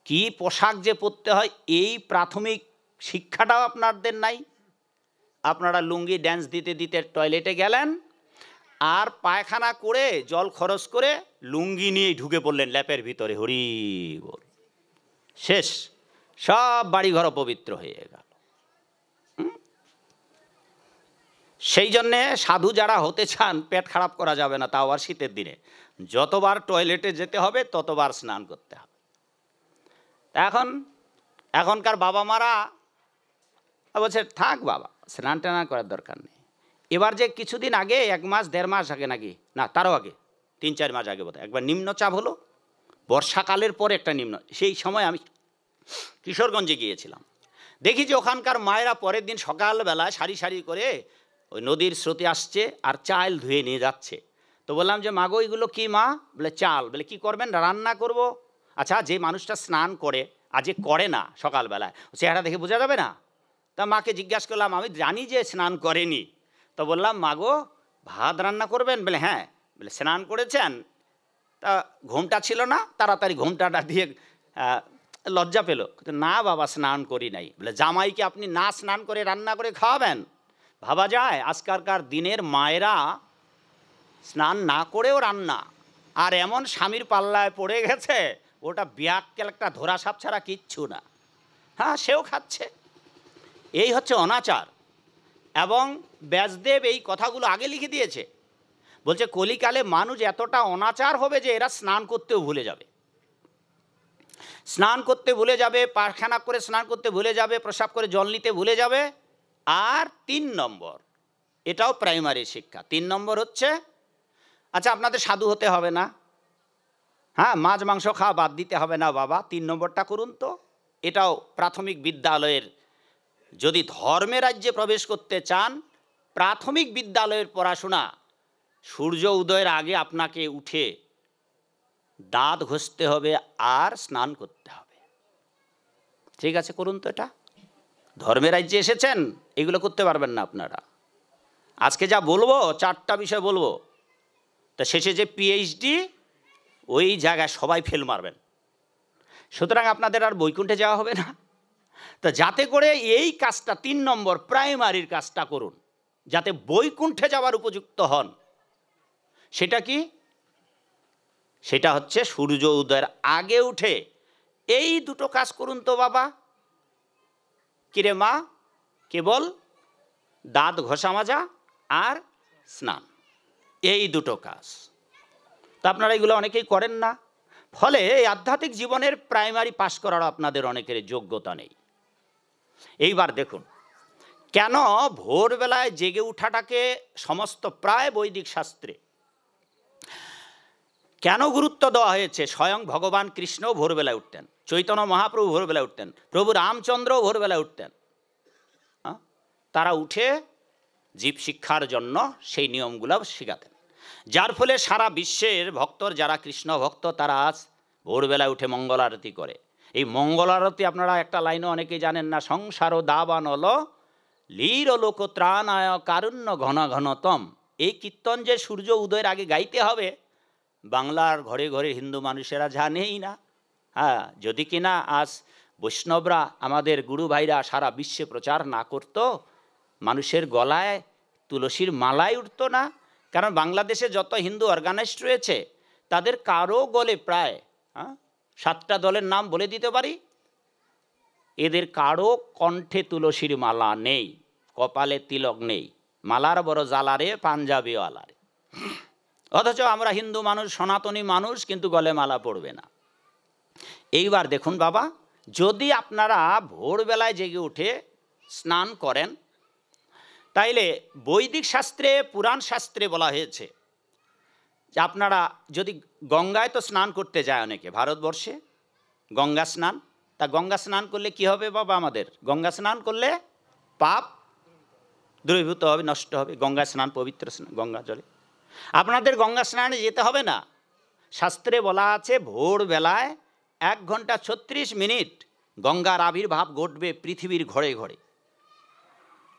কি পোশাক যে পরতে হয় এই প্রাথমিক শিক্ষাটাও আপনাদের নাই। আপনারা লুঙ্গি ড্যান্স দিতে দিতে টয়লেটে গেলেন, আর পায়খানা করে জল খরচ করে লুঙ্গি নিয়ে ঢুকে পড়লেন ল্যাপের ভিতরে, হরি বল, শেষ, সব বাড়িঘর অপবিত্র হয়ে গেল। সেই জন্যে সাধু যারা হতে চান, পেট খারাপ করা যাবে না, তাও আর শীতের দিনে। যতবার টয়লেটে যেতে হবে ততবার স্নান করতে হবে। এখনকার বাবা মারা বলছে থাক বাবা, স্নান টান করার দরকার নেই। এবার যে কিছুদিন আগে, 1 মাস 1.5 মাস আগে নাকি, না তারও আগে, 3-4 মাস আগে বোধহয় একবার নিম্নচাপ হলো, বর্ষাকালের পরে একটা নিম্ন, সেই সময় আমি কিশোরগঞ্জে গিয়েছিলাম। দেখি যে ওখানকার মায়েরা পরের দিন সকালবেলায় সারি সারি করে ওই নদীর স্রোতে আসছে আর চাল ধুয়ে নিয়ে যাচ্ছে। তো বললাম যে মাগো এগুলো কি মা? বলে চাল। বলে কি করবেন? রান্না করব। আচ্ছা, যে মানুষটা স্নান করে আর যে করে না সকালবেলায়, চেহারা দেখে বোঝা যাবে না? তা মাকে জিজ্ঞাসা করলাম, আমি জানি যে স্নান করেনি। তো বললাম মাগো ভাত রান্না করবেন? বলে হ্যাঁ। বলে স্নান করেছেন? তা ঘোমটা ছিল না, তাড়াতাড়ি ঘোমটাটা দিয়ে লজ্জা পেল। না বাবা, স্নান করি নাই। বলে জামাইকে আপনি না স্নান করে রান্না করে খাওয়াবেন? ভাবা যায় আজকালকার দিনের মায়েরা স্নান না করেও রান্না, আর এমন স্বামীর পাল্লায় পড়ে গেছে ওটা বিয়াক্কেল একটা ধরা সাপ ছাড়া কিচ্ছু না। হ্যাঁ, সেও খাচ্ছে। এই হচ্ছে অনাচার। এবং ব্যাসদেব এই কথাগুলো আগে লিখে দিয়েছে। বলছে কলিকালে মানুষ এতটা অনাচার হবে যে এরা স্নান করতেও ভুলে যাবে, স্নান করতে ভুলে যাবে, পায়খানা করে স্নান করতে ভুলে যাবে, প্রসাব করে জল নিতে ভুলে যাবে। আর 3 নম্বর, এটাও প্রাইমারি শিক্ষা। 3 নম্বর হচ্ছে, আচ্ছা আপনাদের সাধু হতে হবে না, হ্যাঁ মাছ মাংস খাওয়া বাদ দিতে হবে না বাবা, 3 নম্বরটা করুন তো। এটাও প্রাথমিক বিদ্যালয়ের, যদি ধর্মের রাজ্যে প্রবেশ করতে চান, প্রাথমিক বিদ্যালয়ের পড়াশোনা সূর্য উদয়ের আগে আপনাকে উঠে দাঁত ঘষতে হবে আর স্নান করতে হবে। ঠিক আছে, করুন তো এটা। ধর্মের রাজ্যে এসেছেন, এগুলো করতে পারবেন না আপনারা। আজকে যা বলবো 4টা বিষয় বলবো, তা শেষে যে পিএইচডি, ওই জায়গায় সবাই ফেল মারবেন। সুতরাং আপনাদের আর বৈকুণ্ঠে যাওয়া হবে না। তা যাতে করে এই কাজটা 3 নম্বর প্রাইমারির কাজটা করুন, যাতে বৈকুণ্ঠে যাওয়ার উপযুক্ত হন। সেটা কি? সেটা হচ্ছে সূর্য উদয়ের আগে উঠে এই 2টো কাজ করুন তো বাবা। কিরে মা? কেবল দাঁত ঘষা মাজা আর স্নান, এই 2টো কাজ। তা আপনারা এগুলো অনেকেই করেন না। ফলে এই আধ্যাত্মিক জীবনের প্রাইমারি পাস করার আপনাদের অনেকের যোগ্যতা নেই। এইবার দেখুন কেন ভোরবেলায় জেগে উঠাটাকে সমস্ত প্রায় বৈদিক শাস্ত্রে কেন গুরুত্ব দেওয়া হয়েছে। স্বয়ং ভগবান কৃষ্ণও ভোরবেলায় উঠতেন, চৈতন্য মহাপ্রভু ভোরবেলায় উঠতেন, প্রভু রামচন্দ্রও ভোরবেলায় উঠতেন। তারা উঠে জীব শিক্ষার জন্য সেই নিয়মগুলো শেখাতেন, যার ফলে সারা বিশ্বের ভক্তর যারা কৃষ্ণ ভক্ত তারা আজ ভোরবেলায় উঠে মঙ্গল আরতি করে। এই মঙ্গল আরতি আপনারা একটা লাইনও অনেকেই জানেন না, সংসার দাবানল লীর লোক ত্রাণায় কারুণ্য ঘন ঘনতম। এই কীর্তন যে সূর্য উদয়ের আগে গাইতে হবে, বাংলার ঘরে ঘরে হিন্দু মানুষেরা জানেই না। হ্যাঁ, যদি কিনা আজ বৈষ্ণবরা আমাদের গুরু ভাইরা সারা বিশ্বে প্রচার না করতো, মানুষের গলায় তুলসীর মালাই উঠতো না। কারণ বাংলাদেশে যত হিন্দু অর্গানাইজড রয়েছে তাদের কারো গলে প্রায় 7টা দলের নাম বলে দিতে পারি, এদের কারো কণ্ঠে তুলসীর মালা নেই, কপালে তিলক নেই, মালার বড় জালারে পাঞ্জাবিওয়ালারে। অথচ আমরা হিন্দু মানুষ, সনাতনী মানুষ, কিন্তু গলে মালা পড়বে না। এইবার দেখুন বাবা, যদি আপনারা ভোরবেলায় জেগে উঠে স্নান করেন, তাইলে বৈদিক শাস্ত্রে, পুরাণ শাস্ত্রে বলা হয়েছে যে আপনারা যদি গঙ্গায় তো স্নান করতে যায় অনেকে ভারতবর্ষে, গঙ্গা স্নান। তা গঙ্গা স্নান করলে কি হবে বাবা? আমাদের গঙ্গা স্নান করলে পাপ দ্রবীভূত হবে, নষ্ট হবে। গঙ্গা স্নান পবিত্র স্নান, গঙ্গা জলে। আপনাদের গঙ্গা স্নানে যেতে হবে না। শাস্ত্রে বলা আছে ভোরবেলায় 1 ঘন্টা 36 মিনিট গঙ্গার আবির্ভাব ঘটবে পৃথিবীর ঘরে ঘরে।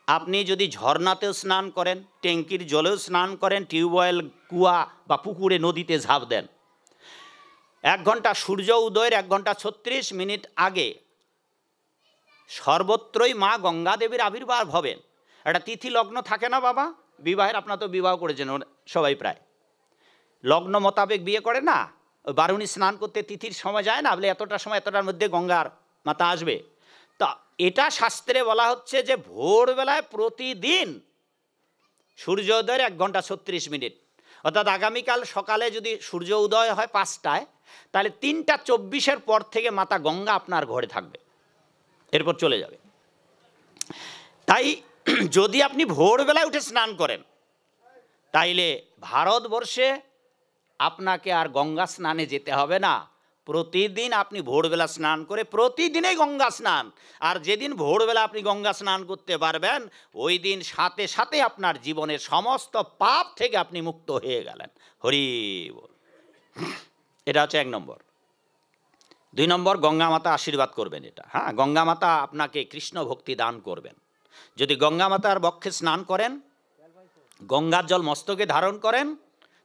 আপনি যদি ঝর্ণাতেও স্নান করেন, ট্যাঙ্কির জলেও স্নান করেন, টিউবওয়েল, কুয়া বা পুকুরে, নদীতে ঝাঁপ দেন, 1 ঘন্টা সূর্য উদয়ের 1 ঘন্টা 36 মিনিট আগে সর্বত্রই মা গঙ্গা দেবীর আবির্ভাব হবেন। একটা তিথি লগ্ন থাকে না বাবা? বিবাহের, আপনারা তো বিবাহ করেছেন সবাই প্রায়, লগ্ন মোতাবেক বিয়ে করে না? ওই বারুণী স্নান করতে তিথির সময় যায় না, বলে এতটার সময় এতটার মধ্যে গঙ্গার মাতা আসবে। তা এটা শাস্ত্রে বলা হচ্ছে যে ভোরবেলায় প্রতিদিন সূর্যোদয়ের 1 ঘন্টা 36 মিনিট, অর্থাৎ আগামীকাল সকালে যদি সূর্য উদয় হয় 5টায়, তাহলে 3টা 24-এর পর থেকে মাতা গঙ্গা আপনার ঘরে থাকবে, এরপর চলে যাবে। তাই যদি আপনি ভোরবেলায় উঠে স্নান করেন, তাইলে ভারতবর্ষে আপনাকে আর গঙ্গা স্নানে যেতে হবে না, প্রতিদিন আপনি ভোরবেলা স্নান করে, প্রতিদিনই গঙ্গা স্নান, আর যেদিন ভোরবেলা আপনি গঙ্গা স্নান করতে পারবেন ওই দিন সাথে সাথে আপনার জীবনের সমস্ত পাপ থেকে আপনি মুক্ত হয়ে গেলেন। হরি বল। এটা হচ্ছে 1 নম্বর। 2 নম্বর, গঙ্গা মাতা আশীর্বাদ করবেন। এটা হ্যাঁ, গঙ্গা মাতা আপনাকে কৃষ্ণ ভক্তি দান করবেন। যদি গঙ্গা মাতার বক্ষে স্নান করেন, গঙ্গার জল মস্তকে ধারণ করেন,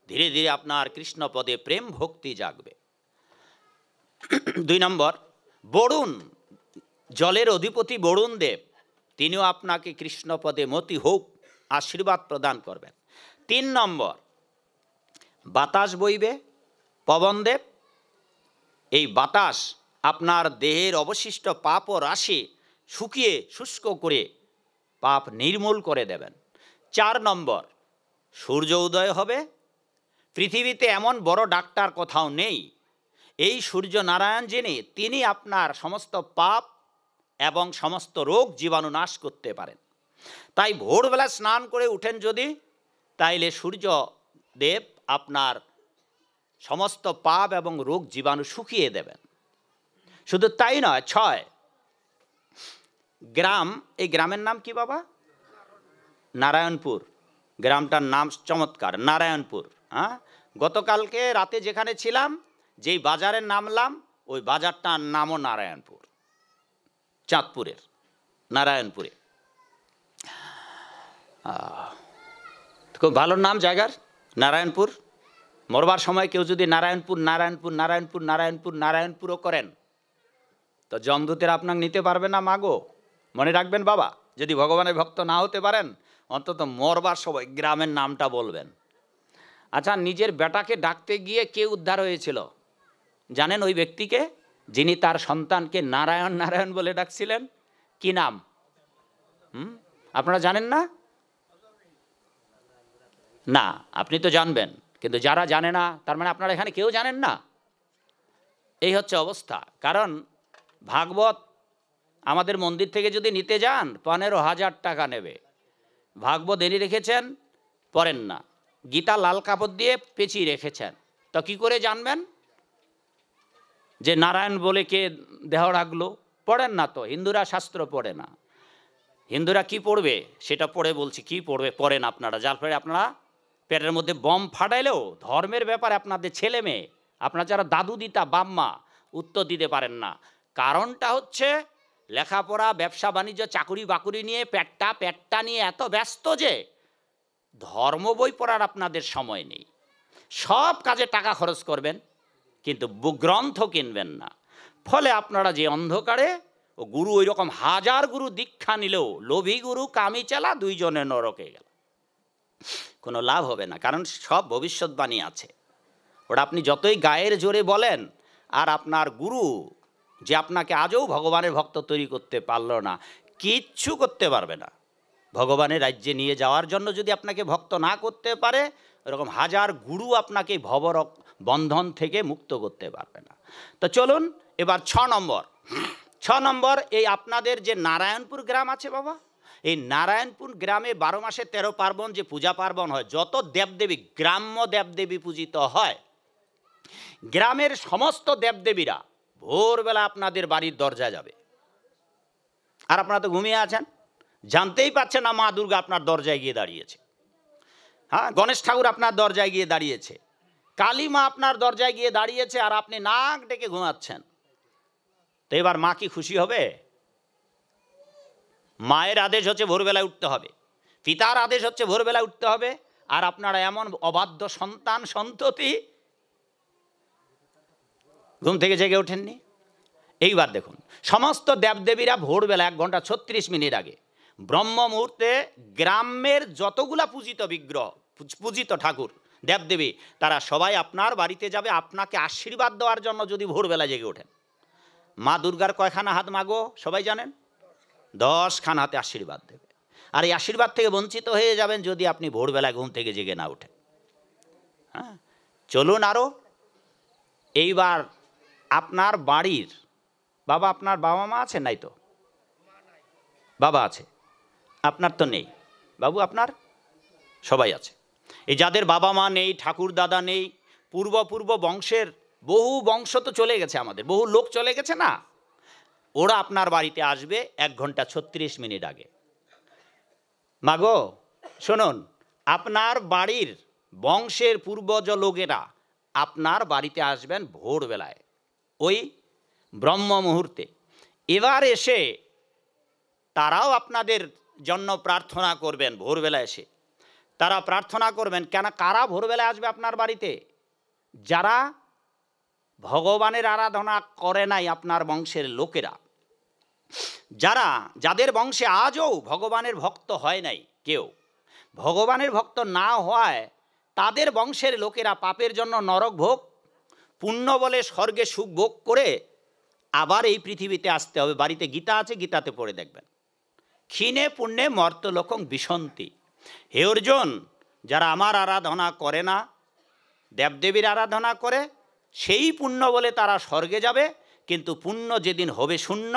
ধীরে ধীরে আপনার কৃষ্ণ পদে প্রেম ভক্তি জাগবে। 2 নম্বর, বরুণ, জলের অধিপতি বরুণ দেব, তিনিও আপনাকে কৃষ্ণ পদে মতি হোক আশীর্বাদ প্রদান করবেন। 3 নম্বর, বাতাস বইবে, পবনদেব, এই বাতাস আপনার দেহের অবশিষ্ট পাপ ও রাশি শুকিয়ে শুষ্ক করে পাপ নির্মূল করে দেবেন। 4 নম্বর, সূর্য উদয় হবে। পৃথিবীতে এমন বড় ডাক্তার কোথাও নেই, এই সূর্য নারায়ণ যিনি, তিনি আপনার সমস্ত পাপ এবং সমস্ত রোগ জীবাণু নাশ করতে পারেন। তাই ভোরবেলা স্নান করে উঠেন যদি, তাইলে সূর্য দেব আপনার সমস্ত পাপ এবং রোগ জীবাণু শুকিয়ে দেবেন। শুধু তাই নয়, 6 গ্রাম, এই গ্রামের নাম কি বাবা? নারায়ণপুর। গ্রামটার নাম চমৎকার, নারায়ণপুর। হ্যাঁ, গতকালকে রাতে যেখানে ছিলাম, যেই বাজারে নামলাম, ওই বাজারটার নামও নারায়ণপুর, চাঁদপুরের নারায়ণপুরে। খুব ভালো নাম জায়গার, নারায়ণপুর। মরবার সময় কেউ যদি নারায়ণপুর নারায়ণপুর নারায়ণপুর নারায়ণপুর নারায়ণপুরও করেন, তো যমদূতেরা আপনাকে নিতে পারবে না মাগো। মনে রাখবেন বাবা, যদি ভগবানের ভক্ত না হতে পারেন, অন্তত মরবার সময় গ্রামের নামটা বলবেন। আচ্ছা, নিজের বেটাকে ডাকতে গিয়ে কে উদ্ধার হয়েছিল জানেন? ওই ব্যক্তিকে, যিনি তার সন্তানকে নারায়ণ নারায়ণ বলে ডাকছিলেন। কি নাম? আপনারা জানেন না? না, আপনি তো জানবেন, কিন্তু যারা জানে না, তার মানে আপনারা এখানে কেউ জানেন না। এই হচ্ছে অবস্থা। কারণ ভাগবত আমাদের মন্দির থেকে যদি নিতে যান 15,000 টাকা নেবে। ভাগবত এনে রেখেছেন, পড়েন না। গীতা লাল কাপড় দিয়ে পেঁচিয়ে রেখেছেন, তো কি করে জানবেন যে নারায়ণ বলে কে দেহ রাখলো? পড়েন না তো। হিন্দুরা শাস্ত্র পড়ে না। হিন্দুরা কি পড়বে সেটা পড়ে বলছি, কি পড়বে পড়েন আপনারা, যার ফলে আপনারা পেটের মধ্যে বম ফাটাইলেও ধর্মের ব্যাপারে আপনাদের ছেলে মেয়ে, আপনার যারা দাদু দিতা বাম্মা, উত্তর দিতে পারেন না। কারণটা হচ্ছে লেখাপড়া, ব্যবসা বাণিজ্য, চাকুরি বাকুরি নিয়ে পেটটা নিয়ে এত ব্যস্ত যে ধর্ম বই পড়ার আপনাদের সময় নেই। সব কাজে টাকা খরচ করবেন, কিন্তু গ্রন্থ কিনবেন না। ফলে আপনারা যে অন্ধকারে, ও গুরু ওই রকম 1000 গুরু দীক্ষা নিলেও লোভী গুরু কামি চালা, 2 জনে নরকে গেল, কোনো লাভ হবে না। কারণ সব ভবিষ্যৎবাণী আছে, ওটা আপনি যতই গায়ের জোরে বলেন, আর আপনার গুরু যে আপনাকে আজও ভগবানের ভক্ত তৈরি করতে পারলো না, কিচ্ছু করতে পারবে না। ভগবানের রাজ্যে নিয়ে যাওয়ার জন্য যদি আপনাকে ভক্ত না করতে পারে, এরকম 1000 গুরু আপনাকে ভবরক বন্ধন থেকে মুক্ত করতে পারবে না। তো চলুন এবার 6 নম্বর, এই আপনাদের যে নারায়ণপুর গ্রাম আছে বাবা, এই নারায়ণপুর গ্রামে 12 মাসে 13 পার্বণ যে পূজা পার্বণ হয়, যত দেবদেবী, গ্রাম্য দেবদেবী পূজিত হয়, গ্রামের সমস্ত দেবদেবীরা ভোরবেলা আপনাদের বাড়ির দরজায় যাবে। আর আপনারা তো ঘুমিয়ে আছেন, জানতেই পারছেন না মা দুর্গা আপনার দরজায় গিয়ে দাঁড়িয়েছে। হ্যাঁ, গণেশ ঠাকুর আপনার দরজায় গিয়ে দাঁড়িয়েছে, কালী মা আপনার দরজায় গিয়ে দাঁড়িয়েছে, আর আপনি নাক ডেকে ঘুমাচ্ছেন। তো এবার মা কি খুশি হবে? মায়ের আদেশ হচ্ছে ভোরবেলায় উঠতে হবে, পিতার আদেশ হচ্ছে ভোরবেলায় উঠতে হবে, আর আপনারা এমন অবাধ্য সন্তান সন্ততি ঘুম থেকে জেগে ওঠেননি। এইবার দেখুন, সমস্ত দেবদেবীরা ভোরবেলা 1 ঘন্টা 36 মিনিট আগে ব্রহ্ম মুহূর্তে গ্রামের যতগুলা পূজিত বিগ্রহ, পূজিত ঠাকুর দেবদেবী, তারা সবাই আপনার বাড়িতে যাবে আপনাকে আশীর্বাদ দেওয়ার জন্য। যদি ভোরবেলা জেগে ওঠেন, মা দুর্গার কয়খানা হাত মাগো সবাই জানেন? 10 খান হাতে আশীর্বাদ দেবে। আর এই আশীর্বাদ থেকে বঞ্চিত হয়ে যাবেন যদি আপনি ভোরবেলায় ঘুম থেকে জেগে না ওঠেন। হ্যাঁ, চলুন আরও। এইবার আপনার বাড়ির বাবা, আপনার বাবা মা আছে? নাই তো? বাবা আছে, আপনার তো নেই। বাবু আপনার? সবাই আছে। এই যাদের বাবা মা নেই, ঠাকুর দাদা নেই, পূর্ব বংশের বহু বংশ তো চলে গেছে, আমাদের বহু লোক চলে গেছে না, ওরা আপনার বাড়িতে আসবে 1 ঘন্টা 36 মিনিট আগে। মাগো শুনুন, আপনার বাড়ির বংশের পূর্বজ লোকেরা আপনার বাড়িতে আসবেন ভোরবেলায়, ওই ব্রহ্ম মুহূর্তে। এবার এসে তারাও আপনাদের জন্য প্রার্থনা করবেন। ভোরবেলা এসে তারা প্রার্থনা করবেন। কেন, কারা ভোরবেলায় আসবে আপনার বাড়িতে? যারা ভগবানের আরাধনা করে নাই, আপনার বংশের লোকেরা, যাদের বংশে আজও ভগবানের ভক্ত হয় নাই কেউ, ভগবানের ভক্ত না হওয়ায় তাদের বংশের লোকেরা পাপের জন্য নরক ভোগ, পুণ্য বলে স্বর্গে সুখ ভোগ করে আবার এই পৃথিবীতে আসতে হবে। বাড়িতে গীতা আছে, গীতাতে পড়ে দেখবেন, ক্ষীণে পুণ্যে মর্তলোকং বিশন্তি। হে অর্জুন, যারা আমার আরাধনা করে না, দেবদেবীর আরাধনা করে, সেই পুণ্য বলে তারা স্বর্গে যাবে, কিন্তু পুণ্য যেদিন হবে শূন্য,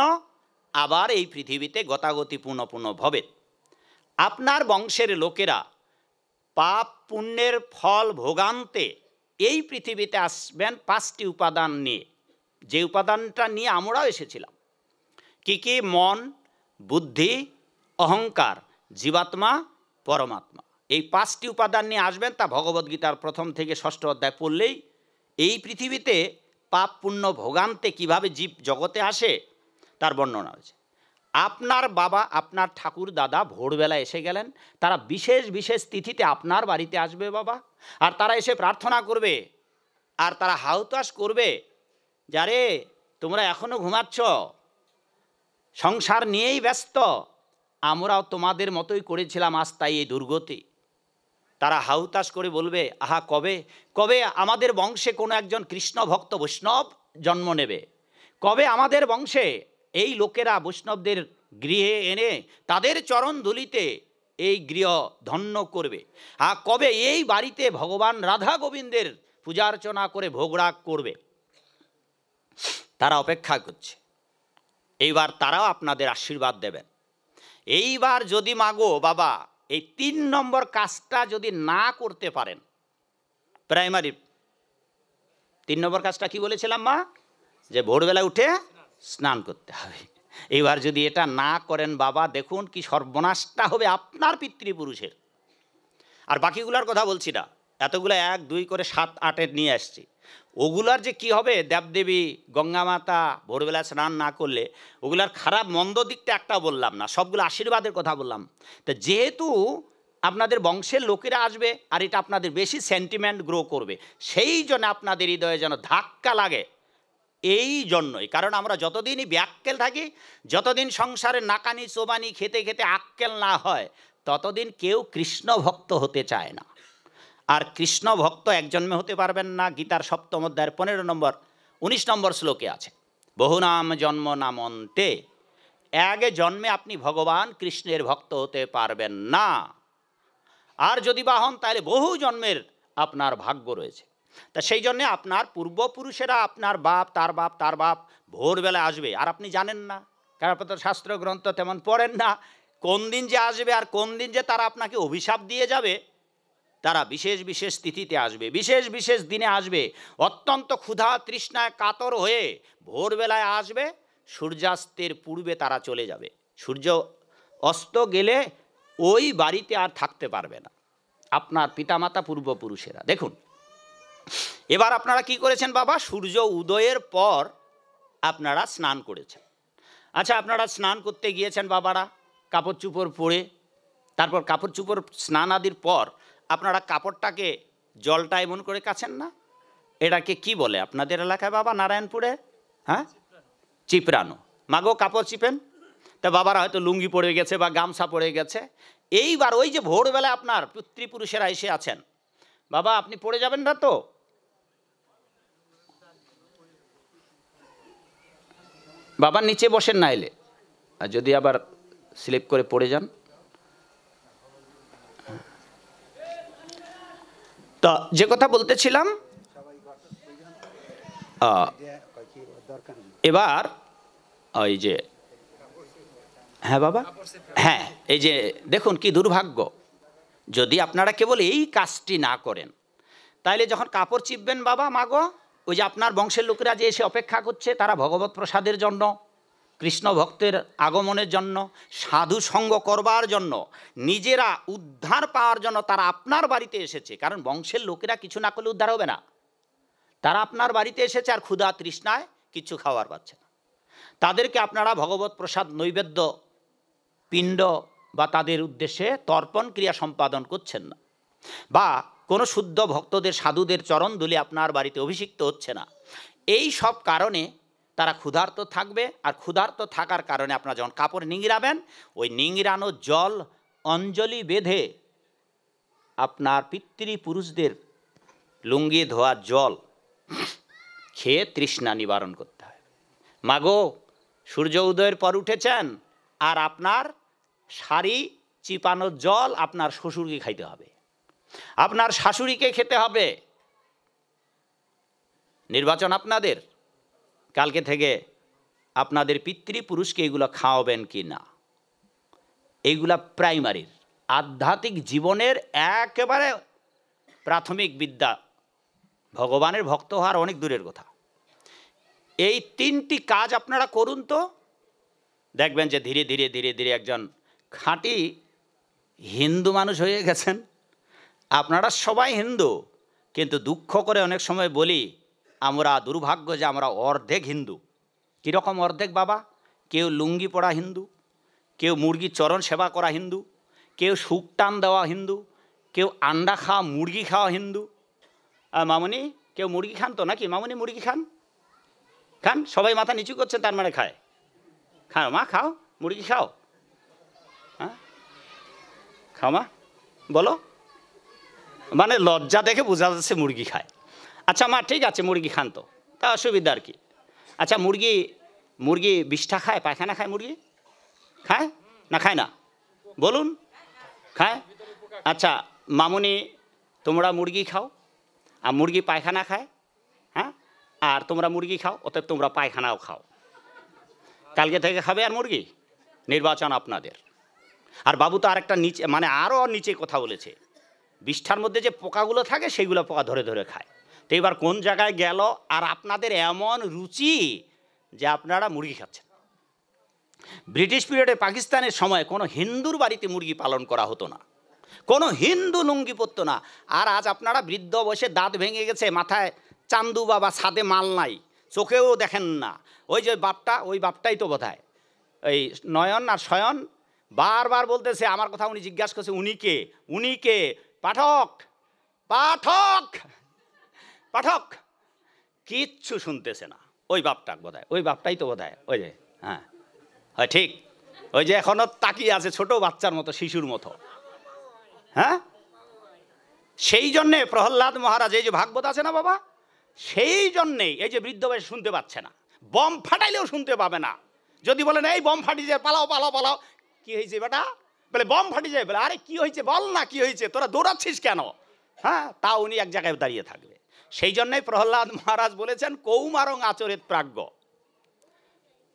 আবার এই পৃথিবীতে গতাগতি পুনঃ পুনঃ ভবে। আপনার বংশের লোকেরা পাপ পুণ্যের ফল ভোগান্তে এই পৃথিবীতে আসবেন 5টি উপাদান নিয়ে, যে উপাদানটা নিয়ে আমরাও এসেছিলাম। কি কি? মন, বুদ্ধি, অহংকার, জীবাত্মা, পরমাত্মা। এই 5টি উপাদান নিয়ে আসবেন। তা ভগবদ্গীতার 1ম থেকে 6ষ্ঠ অধ্যায় পড়লেই এই পৃথিবীতে পাপ পুণ্য ভোগান্তে কিভাবে জীব জগতে আসে তার বর্ণনা আছে। আপনার বাবা, আপনার ঠাকুর দাদা ভোরবেলা এসে গেলেন, তারা বিশেষ বিশেষ তিথিতে আপনার বাড়িতে আসবে বাবা, আর তারা এসে প্রার্থনা করবে, আর তারা হাউতাস করবে, যারে তোমরা এখনো ঘুমাচ্ছ, সংসার নিয়েই ব্যস্ত, আমরাও তোমাদের মতোই করেছিলাম, আজ তাই এই দুর্গতি। তারা হাউতাস করে বলবে, আহা কবে কবে আমাদের বংশে কোনো একজন কৃষ্ণ ভক্ত বৈষ্ণব জন্ম নেবে, কবে আমাদের বংশে এই লোকেরা বৈষ্ণবদের গৃহে এনে তাদের চরণ ধুলিতে এই গৃহ ধন্য করবে, কবে এই বাড়িতে ভগবান রাধা গোবিন্দের পূজা অর্চনা করে ভোগরাগ করবে। তারা অপেক্ষা করছে। এইবার তারাও আপনাদের আশীর্বাদ দেবেন। এইবার যদি মাগো বাবা এই 3 নম্বর কাজটা যদি না করতে পারেন, প্রাইমারি 3 নম্বর কাজটা কি বলেছিলাম মা? যে ভোরবেলা উঠে স্নান করতে হবে। এইবার যদি এটা না করেন বাবা, দেখুন কি সর্বনাশটা হবে আপনার পিতৃপুরুষের। আর বাকিগুলার কথা বলছি না, এতগুলো 1, 2 করে 7, 8 নিয়ে আসছি। ওগুলার যে কি হবে, দেবদেবী গঙ্গা মাতা ভোরবেলা স্নান না করলে, ওগুলার খারাপ মন্দ দিকটা একটা বললাম না, সবগুলো আশীর্বাদের কথা বললাম। তো যেহেতু আপনাদের বংশের লোকেরা আসবে আর এটা আপনাদের বেশি সেন্টিমেন্ট গ্রো করবে, সেই জন্য আপনাদের হৃদয়ে যেন ধাক্কা লাগে। এই জন্যই, কারণ আমরা যতদিনই ব্যাক্কেল থাকি, যতদিন সংসারে নাকানি চোবানি খেতে খেতে আক্কেল না হয়, ততদিন কেউ কৃষ্ণ ভক্ত হতে চায় না। আর কৃষ্ণ ভক্ত এক জন্মে হতে পারবেন না। গীতার 7ম অধ্যায়ের 15 নম্বর 19 নম্বর শ্লোকে আছে, বহুনাম জন্ম নামন্তে, এক জন্মে আপনি ভগবান কৃষ্ণের ভক্ত হতে পারবেন না। আর যদি বা হন তাহলে বহু জন্মের আপনার ভাগ্য রয়েছে। তা সেই জন্যে আপনার পূর্বপুরুষেরা, আপনার বাপ, তার বাপ, তার বাপ ভোরবেলা আসবে, আর আপনি জানেন না, কারণ আপনি তো শাস্ত্র গ্রন্থ তেমন পড়েন না, কোন দিন যে আসবে আর কোন দিন যে তারা আপনাকে অভিশাপ দিয়ে যাবে। তারা বিশেষ বিশেষ তিথিতে আসবে, বিশেষ বিশেষ দিনে আসবে, অত্যন্ত ক্ষুধা তৃষ্ণায় কাতর হয়ে ভোরবেলায় আসবে, সূর্যাস্তের পূর্বে তারা চলে যাবে। সূর্য অস্ত গেলে ওই বাড়িতে আর থাকতে পারবে না আপনার পিতামাতা পূর্বপুরুষেরা। দেখুন এবার আপনারা কি করেছেন বাবা, সূর্য উদয়ের পর আপনারা স্নান করেছেন। আচ্ছা, আপনারা স্নান করতে গিয়েছেন বাবারা কাপড় চুপড় পরে, তারপর কাপড় চুপড় স্নান আদির পর আপনারা কাপড়টাকে জলটা এমন করে কাছেন না, এটাকে কি বলে আপনাদের এলাকায় বাবা নারায়ণপুরে? হ্যাঁ, চিপরানো। মাগো কাপড় চিপেন। তা বাবারা হয়তো লুঙ্গি পড়ে গেছে বা গামছা পড়ে গেছে। এইবার ওই যে ভোরবেলা আপনার পিতৃপুরুষেরা এসে আছেন, বাবা আপনি পড়ে যাবেন না তো? বাবার নিচে বসেন না এলে, আর যদি আবার স্লিপ করে পড়ে যান। তো যে কথা বলতেছিলাম, এবার ওই যে, হ্যাঁ বাবা, হ্যাঁ এই যে দেখুন কি দুর্ভাগ্য, যদি আপনারা কেবল এই কাজটি না করেন, তাইলে যখন কাপড় চিপবেন বাবা মাগো, ওই যে আপনার বংশের লোকেরা যে এসে অপেক্ষা করছে, তারা ভগবত প্রসাদের জন্য, কৃষ্ণ ভক্তের আগমনের জন্য, সাধু সঙ্গ করবার জন্য, নিজেরা উদ্ধার পাওয়ার জন্য তারা আপনার বাড়িতে এসেছে। কারণ বংশের লোকেরা কিছু না করলে উদ্ধার হবে না। তারা আপনার বাড়িতে এসেছে আর ক্ষুধা তৃষ্ণায় কিছু খাওয়ার পাচ্ছে না। তাদেরকে আপনারা ভগবত প্রসাদ নৈবেদ্য পিণ্ড বা তাদের উদ্দেশ্যে তর্পণ ক্রিয়া সম্পাদন করছেন না, বা কোনো শুদ্ধ ভক্তদের সাধুদের চরণ ধুলি আপনার বাড়িতে অভিষিক্ত হচ্ছে না। এই সব কারণে তারা ক্ষুধার্ত থাকবে। আর ক্ষুধার্ত থাকার কারণে আপনারা যখন কাপড় নিংড়াবেন, ওই নিংড়ানো জল অঞ্জলি বেঁধে আপনার পিতৃপুরুষদের লুঙ্গি ধোয়া জল খেয়ে তৃষ্ণা নিবারণ করতে হয়। মাগো, সূর্য উদয়ের পর উঠেছেন, আর আপনার শাড়ি চিপানো জল আপনার শ্বশুরকে খাইতে হবে, আপনার শাশুড়িকে খেতে হবে। নির্বাচন আপনাদের। কালকে থেকে আপনাদের পিতৃপুরুষকে এগুলো খাওয়াবেন কি না, এইগুলা প্রাইমারির আধ্যাত্মিক জীবনের একেবারে প্রাথমিক বিদ্যা। ভগবানের ভক্ত হওয়ার অনেক দূরের কথা। এই তিনটি কাজ আপনারা করুন, তো দেখবেন যে ধীরে ধীরে ধীরে ধীরে একজন খাঁটি হিন্দু মানুষ হয়ে গেছেন। আপনারা সবাই হিন্দু, কিন্তু দুঃখ করে অনেক সময় বলি আমরা দুর্ভাগ্য যে আমরা অর্ধেক হিন্দু। কীরকম অর্ধেক বাবা? কেউ লুঙ্গি পরা হিন্দু, কেউ মুরগি চরণ সেবা করা হিন্দু, কেউ সুখ টান দেওয়া হিন্দু, কেউ আন্ডা খাওয়া মুরগি খাওয়া হিন্দু। মামনি, কেউ মুরগি খান তো নাকি? মামনি মুরগি খান? খান? সবাই মাথা নিচু করছেন, তার মানে খায়। খাও মা, খাও, মুরগি খাও। হ্যাঁ, খাও মা, বলো। মানে লজ্জা দেখে বোঝা যাচ্ছে মুরগি খায়। আচ্ছা মা, ঠিক আছে মুরগি খান তো, তা অসুবিধা আর কি। আচ্ছা মুরগি বিষ্ঠা খায়, পায়খানা খায়? মুরগি খায় না খায় না? বলুন, খায়। আচ্ছা মামুনি, তোমরা মুরগি খাও, আর মুরগি পায়খানা খায়। হ্যাঁ, আর তোমরা মুরগি খাও, অতএব তোমরা পায়খানাও খাও। কালকে থেকে খাবে আর মুরগি। নির্বাচন আপনাদের। আর বাবু তো আরেকটা নিচে, মানে আরও নিচে কথা বলেছে, বিষ্ঠার মধ্যে যে পোকাগুলো থাকে সেইগুলো পোকা ধরে ধরে খায়। তো এবার কোন জায়গায় গেল? আর আপনাদের এমন রুচি যে আপনারা মুরগি খাচ্ছেন। ব্রিটিশ পিরিয়ডে পাকিস্তানের সময় কোনো হিন্দুর বাড়িতে মুরগি পালন করা হতো না, কোনো হিন্দু লুঙ্গি পরতো না। আর আজ আপনারা বৃদ্ধ বয়সে দাঁত ভেঙে গেছে, মাথায় চান্দু বাবা, ছাদে মাল নাই, চোখেও দেখেন না। ওই যে বাপটা, ওই বাপটাই তো বোধহয় এই নয়ন আর শয়ন বারবার বলতেছে আমার কথা। উনি জিজ্ঞাসা করছে উনি কে? পাঠক, পাঠক, পাঠক। কিচ্ছু শুনতেছে না। ওই বাপটা বোধহয়, ওই বাপটাই তো বোধহয়। ওই যে, হ্যাঁ হয় ঠিক, ওই যে এখনো তাকিয়ে আছে ছোট বাচ্চার মতো, শিশুর মতো। হ্যাঁ, সেই জন্যে প্রহ্লাদ মহারাজ, এই যে ভাগবত আছে না বাবা, সেই জন্যেই এই যে বৃদ্ধ বয়সে শুনতে পাচ্ছে না। বম ফাটাইলেও শুনতে পাবে না। যদি বলেন এই বম ফাটি যায়, পালাও পালাও পালাও, কি হয়েছে বেটা? বলে বম ফাটি যায়। বলে আরে কি হয়েছে বল না, কি হয়েছে, তোরা দৌড়াচ্ছিস কেন? হ্যাঁ, তা উনি এক জায়গায় দাঁড়িয়ে থাকবে। সেই জন্যই প্রহ্লাদ মহারাজ বলেছেন কৌমারং আচরেত প্রাজ্ঞ।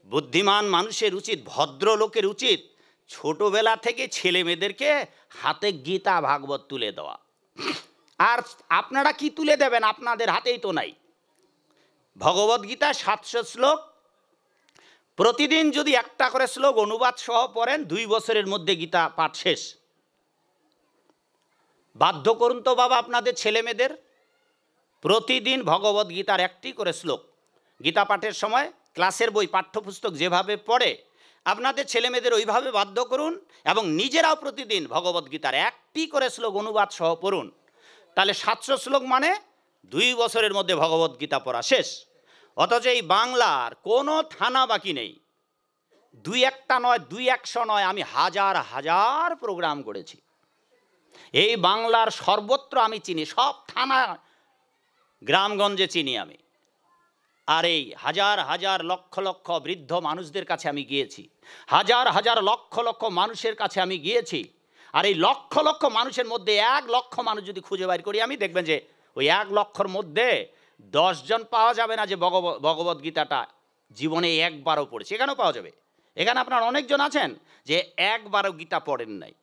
বুদ্ধিমান মানুষের উচিত, ভদ্রলোকের উচিত ছোটবেলা থেকে ছেলে মেয়েদেরকে হাতে গীতা ভাগবত তুলে দেওয়া। আর আপনারা কি তুলে দেবেন? আপনাদের হাতেই তো নাই। ভগবদ্গীতা 700 শ্লোক, প্রতিদিন যদি একটা করে শ্লোক অনুবাদ সহ পড়েন, 2 বছরের মধ্যে গীতা পাঠ শেষ। বাধ্য করুন তো বাবা আপনাদের ছেলে মেয়েদের, প্রতিদিন ভগবদ্গীতার একটি করে শ্লোক গীতা পাঠের সময় ক্লাসের বই পাঠ্যপুস্তক যেভাবে পড়ে আপনাদের ছেলে মেয়েদের ওইভাবে বাধ্য করুন, এবং নিজেরাও প্রতিদিন ভগবদ্গীতার একটি করে শ্লোক অনুবাদ সহ পড়ুন। তাহলে 700 শ্লোক মানে 2 বছরের মধ্যে ভগবদ্গীতা পড়া শেষ। অথচ এই বাংলার কোনো থানা বাকি নেই। 2-1টা নয়, 200 নয়, আমি হাজার হাজার প্রোগ্রাম করেছি। এই বাংলার সর্বত্র আমি চিনি, সব থানা গ্রামগঞ্জে চিনি আমি। আর এই হাজার হাজার লক্ষ লক্ষ বৃদ্ধ মানুষদের কাছে আমি গিয়েছি, হাজার হাজার লক্ষ লক্ষ মানুষের কাছে আমি গিয়েছি। আর এই লক্ষ লক্ষ মানুষের মধ্যে 1 লক্ষ মানুষ যদি খুঁজে বাইর করি আমি, দেখবেন যে ওই 1 লক্ষর মধ্যে 10 জন পাওয়া যাবে না যে ভগবদ্গীতাটা জীবনে একবারও পড়েছে। এখানেও পাওয়া যাবে। এখানে আপনার অনেকজন আছেন যে একবারও গীতা পড়েন নাই।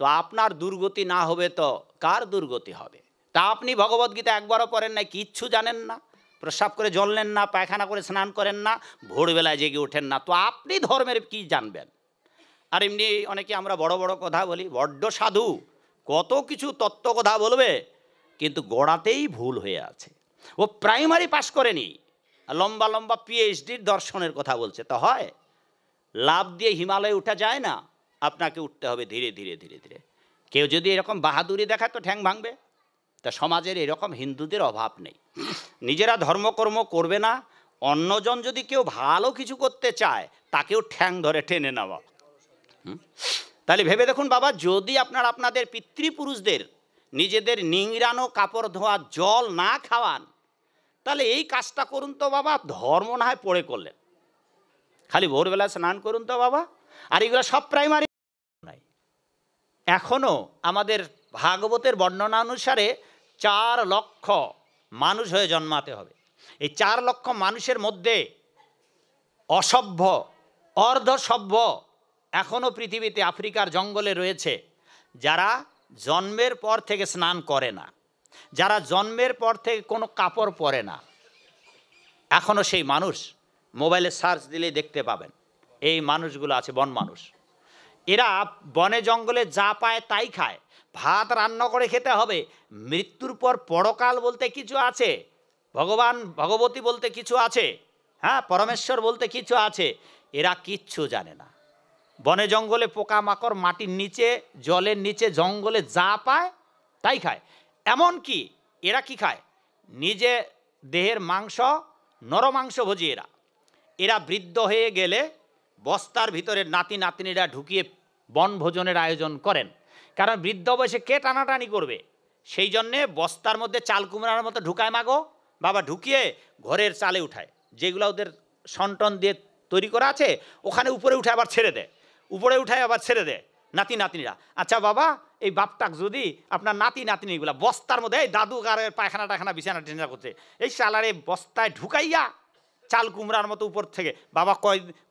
তো আপনার দুর্গতি না হবে তো কার দুর্গতি হবে? তা আপনি ভগবদ্গীতা একবারও পড়েন নাই, কিচ্ছু জানেন না, প্রস্রাব করে জল নেন না, পায়খানা করে স্নান করেন না, ভোরবেলায় জেগে ওঠেন না, তো আপনি ধর্মের কি জানবেন? আর এমনি অনেকে আমরা বড় বড় কথা বলি, বড্ড সাধু, কত কিছু তত্ত্ব কথা বলবে, কিন্তু গোড়াতেই ভুল হয়ে আছে। ও প্রাইমারি পাশ করেনি, লম্বা লম্বা পিএইচডির দর্শনের কথা বলছে, তো হয়? লাভ দিয়ে হিমালয়ে উঠা যায় না, আপনাকে উঠতে হবে ধীরে ধীরে ধীরে ধীরে। কেউ যদি এরকম বাহাদুরি দেখায় তো ঠ্যাং ভাঙবে। তা সমাজের এরকম হিন্দুদের অভাব নেই, নিজেরা ধর্মকর্ম করবে না, অন্যজন যদি কেউ ভালো কিছু করতে চায় তাকেও ঠ্যাং ধরে টেনে নেওয়া। তাহলে ভেবে দেখুন বাবা, যদি আপনারা আপনাদের পিতৃপুরুষদের নিজেদের নিংড়ানো কাপড় ধোয়া জল না খাওয়ান, তাহলে এই কাজটা করুন তো বাবা, ধর্ম না হয় পড়ে করলেন, খালি ভোরবেলা স্নান করুন তো বাবা। আর এগুলো সব প্রাইমারি নাই। এখনও আমাদের ভাগবতের বর্ণনা অনুসারে 4 লক্ষ মানুষ হয়ে জন্মাতে হবে। এই 4 লক্ষ মানুষের মধ্যে অসভ্য, অর্ধসভ্য এখনও পৃথিবীতে আফ্রিকার জঙ্গলে রয়েছে, যারা জন্মের পর থেকে স্নান করে না, যারা জন্মের পর থেকে কোনো কাপড় পরে না। এখনও সেই মানুষ মোবাইলে সার্চ দিলেই দেখতে পাবেন, এই মানুষগুলো আছে, বন মানুষ। এরা বনে জঙ্গলে যা পায় তাই খায়, ভাত রান্না করে খেতে হবে, মৃত্যুর পর পরকাল বলতে কিছু আছে, ভগবান ভগবতী বলতে কিছু আছে, হ্যাঁ, পরমেশ্বর বলতে কিছু আছে, এরা কিচ্ছু জানে না। বনে জঙ্গলে পোকামাকড়, মাটির নিচে, জলের নিচে, জঙ্গলে যা পায় তাই খায়। এমনকি এরা কি খায়, নিজে দেহের মাংস, নরমাংস ভোজি। এরা বৃদ্ধ হয়ে গেলে বস্তার ভিতরে নাতি নাতনিরা ঢুকিয়ে বনভোজনের আয়োজন করেন, কারণ বৃদ্ধ বয়সে কে টানাটানি করবে, সেই জন্যে বস্তার মধ্যে চাল কুমড়ার মতো ঢুকায় মাগো বাবা, ঢুকিয়ে ঘরের চালে উঠায়, যেগুলো ওদের সন্টন দিয়ে তৈরি করা আছে, ওখানে উপরে উঠে আবার ছেড়ে দেয়, উপরে উঠায় আবার ছেড়ে দেয় নাতি নাতনিরা। আচ্ছা বাবা, এই বাপটাক যদি আপনার নাতি নাতনিগুলা বস্তার মধ্যে, এই দাদু গারের পায়খানা টায়খানা বিছানা টিছানা করছে, এই সালারে বস্তায় ঢুকাইয়া চাল কুমড়ার মতো উপর থেকে, বাবা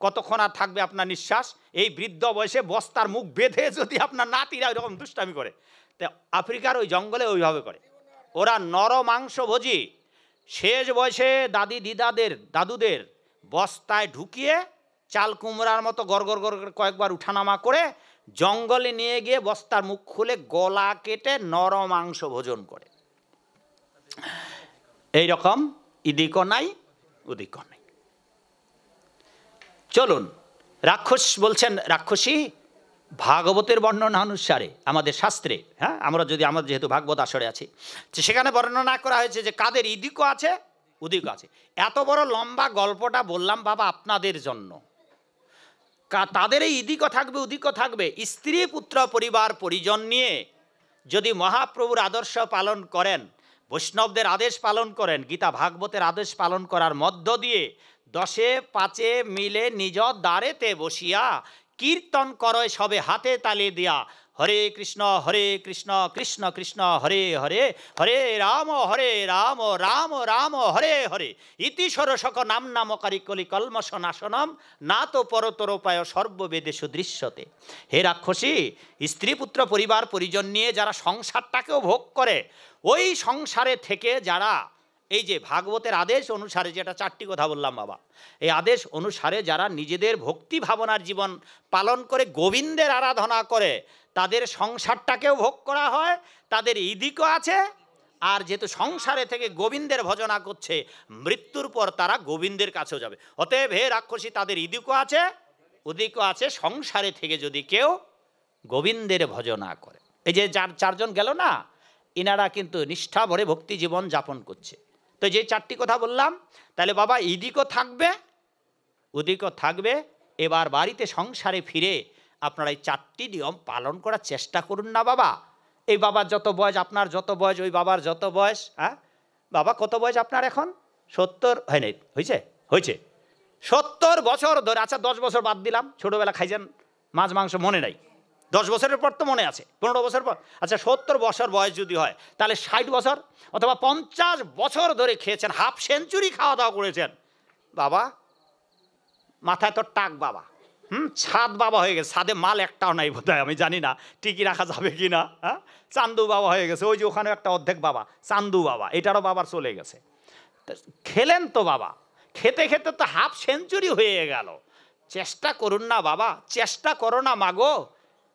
কতক্ষণ আর থাকবে আপনার নিঃশ্বাস? এই বৃদ্ধ বয়সে বস্তার মুখ বেঁধে যদি আপনার নাতিরা ওইরকম দুষ্টামি করে, তো আফ্রিকার ওই জঙ্গলে ওইভাবে করে। ওরা নর মাংস ভোজি, শেষ বয়সে দাদি দিদাদের দাদুদের বস্তায় ঢুকিয়ে চাল কুমড়ার মতো গড় কয়েকবার উঠানামা করে জঙ্গলে নিয়ে গিয়ে বস্তার মুখ খুলে গলা কেটে নর মাংস ভোজন করে। এইরকম ইদিকও নাই ওদিকও নাই। চলুন, রাক্ষস বলছেন, রাক্ষসী ভাগবতের বর্ণনা অনুসারে আমাদের শাস্ত্রে, হ্যাঁ, আমরা যেহেতু ভাগবত আসরে আছি, সেখানে বর্ণনা করা হয়েছে যে কাদের ইদিকও আছে উদিকও আছে। এত বড় লম্বা গল্পটা বললাম বাবা আপনাদের জন্য, তাদের এই ইদিকও থাকবে উদিকও থাকবে। স্ত্রী পুত্র পরিবার পরিজন নিয়ে যদি মহাপ্রভুর আদর্শ পালন করেন, বৈষ্ণবদের আদেশ পালন করেন, গীতা ভাগবতের আদেশ পালন করার মধ্য দিয়ে 10 5 মিলে নিজ দ্বারেতে বসিয়া কীর্তন করয় সবে হাতে তালে দিয়া, হরে কৃষ্ণ কৃষ্ণ কৃষ্ণ হরে হরে, হরে রাম রাম রাম হরে হরে, ইতি ষোড়শক নাম নামকারী কলি কলমশ নাশনম না তো পরতরোপায় সর্ববেদেশু দৃশ্যতে। হে রাক্ষসী, স্ত্রী পুত্র পরিবার পরিজন নিয়ে যারা সংসারটাকেও ভোগ করে, ওই সংসারে থেকে যারা এই যে ভাগবতের আদেশ অনুসারে, যেটা 4টি কথা বললাম বাবা, এই আদেশ অনুসারে যারা নিজেদের ভক্তি ভাবনার জীবন পালন করে গোবিন্দের আরাধনা করে, তাদের সংসারটাকেও ভোগ করা হয়, তাদের ইদিকও আছে। আর যেহেতু সংসারে থেকে গোবিন্দের ভজনা করছে, মৃত্যুর পর তারা গোবিন্দের কাছেও যাবে। অতএব হে রাক্ষসী, তাদের ইদিকও আছে উদিকও আছে, সংসারে থেকে যদি কেউ গোবিন্দের ভজনা করে। এই যে 4জন গেল না, ইনারা কিন্তু নিষ্ঠা ভরে ভক্তি জীবন যাপন করছে। তো যে 4টি কথা বললাম, তাহলে বাবা ইদিকও থাকবে উদিকও থাকবে। এবার বাড়িতে সংসারে ফিরে আপনারা এই 4টি নিয়ম পালন করার চেষ্টা করুন না বাবা। এই বাবার যত বয়স, আপনার যত বয়স, ওই বাবার যত বয়স। হ্যাঁ বাবা, কত বয়স আপনার এখন? 70 হয় নাই? হয়েছে 70 বছর ধরে। আচ্ছা 10 বছর বাদ দিলাম, ছোটোবেলা খাইছেন মাছ মাংস, মনে নাই। 10 বছরের পর তো মনে আছে, 15 বছর পর। আচ্ছা 70 বছর বয়স যদি হয়, তাহলে 60 বছর অথবা 50 বছর ধরে খেয়েছেন, হাফ সেঞ্চুরি খাওয়া দাওয়া করেছেন বাবা, মাথায় তো টাক বাবা, ছাদ বাবা হয়ে গেছে। ছাদে মাল একটাও নাই বোধহয়, আমি জানি না টিকি রাখা যাবে কি না। হ্যাঁ, চান্দু বাবা হয়ে গেছে। ওই যে ওখানে একটা অর্ধেক বাবা, চান্দু বাবা, এটারও বাবার চলে গেছে। খেলেন তো বাবা, খেতে খেতে তো হাফ সেঞ্চুরি হয়ে গেল। চেষ্টা করুন না বাবা, চেষ্টা করো না মাগো,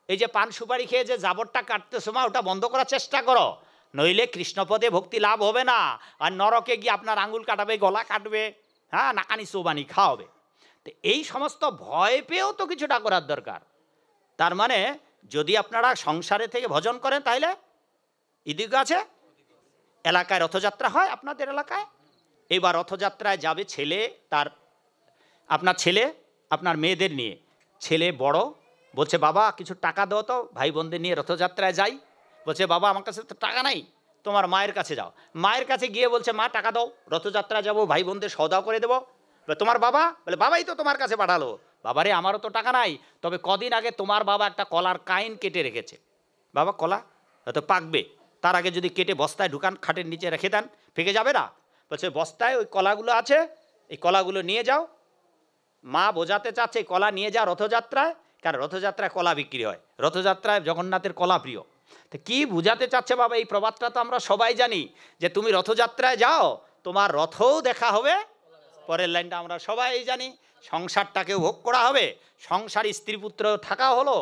এই যে পান সুপারি খেয়ে যে জাবরটা কাটতেছো মা, ওটা বন্ধ করার চেষ্টা করো, নইলে কৃষ্ণপদে ভক্তি লাভ হবে না, আর নরকে গিয়ে আপনার আঙুল কাটাবে, গলা কাটবে, হ্যাঁ, নাকানি চৌবানি খাওয়াবে। তো এই সমস্ত ভয় পেয়েও তো কিছুটা করার দরকার। তার মানে যদি আপনারা সংসারে থেকে ভজন করেন তাহলে ইদিক আছে। এলাকায় রথযাত্রা হয় আপনাদের এলাকায়, এবার রথযাত্রায় যাবে ছেলে, তার আপনার ছেলে আপনার মেয়েদের নিয়ে, ছেলে বড় বলছে বাবা কিছু টাকা দাও তো, ভাই বোনদের নিয়ে রথযাত্রায় যাই। বলছে বাবা আমার কাছে তো টাকা নাই, তোমার মায়ের কাছে যাও। মায়ের কাছে গিয়ে বলছে মা টাকা দাও, রথযাত্রায় যাবো, ভাই বোনদের সওদাও করে দেবো। তোমার বাবা বলে বাবাই তো তোমার কাছে পাঠালো। বাবারে আমারও তো টাকা নাই, তবে কদিন আগে তোমার বাবা একটা কলার কাইন কেটে রেখেছে। বাবা কলা হয়তো পাকবে, তার আগে যদি কেটে বস্তায় ঢুকান, খাটের নিচে রেখে দেন, ফেঁকে যাবে না। বলছে বস্তায় ওই কলাগুলো আছে, এই কলাগুলো নিয়ে যাও। মা বোঝাতে চাচ্ছে কলা নিয়ে যা রথযাত্রায়, কারণ রথযাত্রায় কলা বিক্রি হয়, রথযাত্রায় জগন্নাথের কলা প্রিয়। তো কি বুঝাতে চাচ্ছে বাবা, এই প্রবাদটা তো আমরা সবাই জানি যে তুমি রথযাত্রায় যাও, তোমার রথও দেখা হবে। পরের লাইনটা আমরা সবাই জানি, সংসারটাকেও ভোগ করা হবে, সংসার স্ত্রী পুত্র থাকা হলো।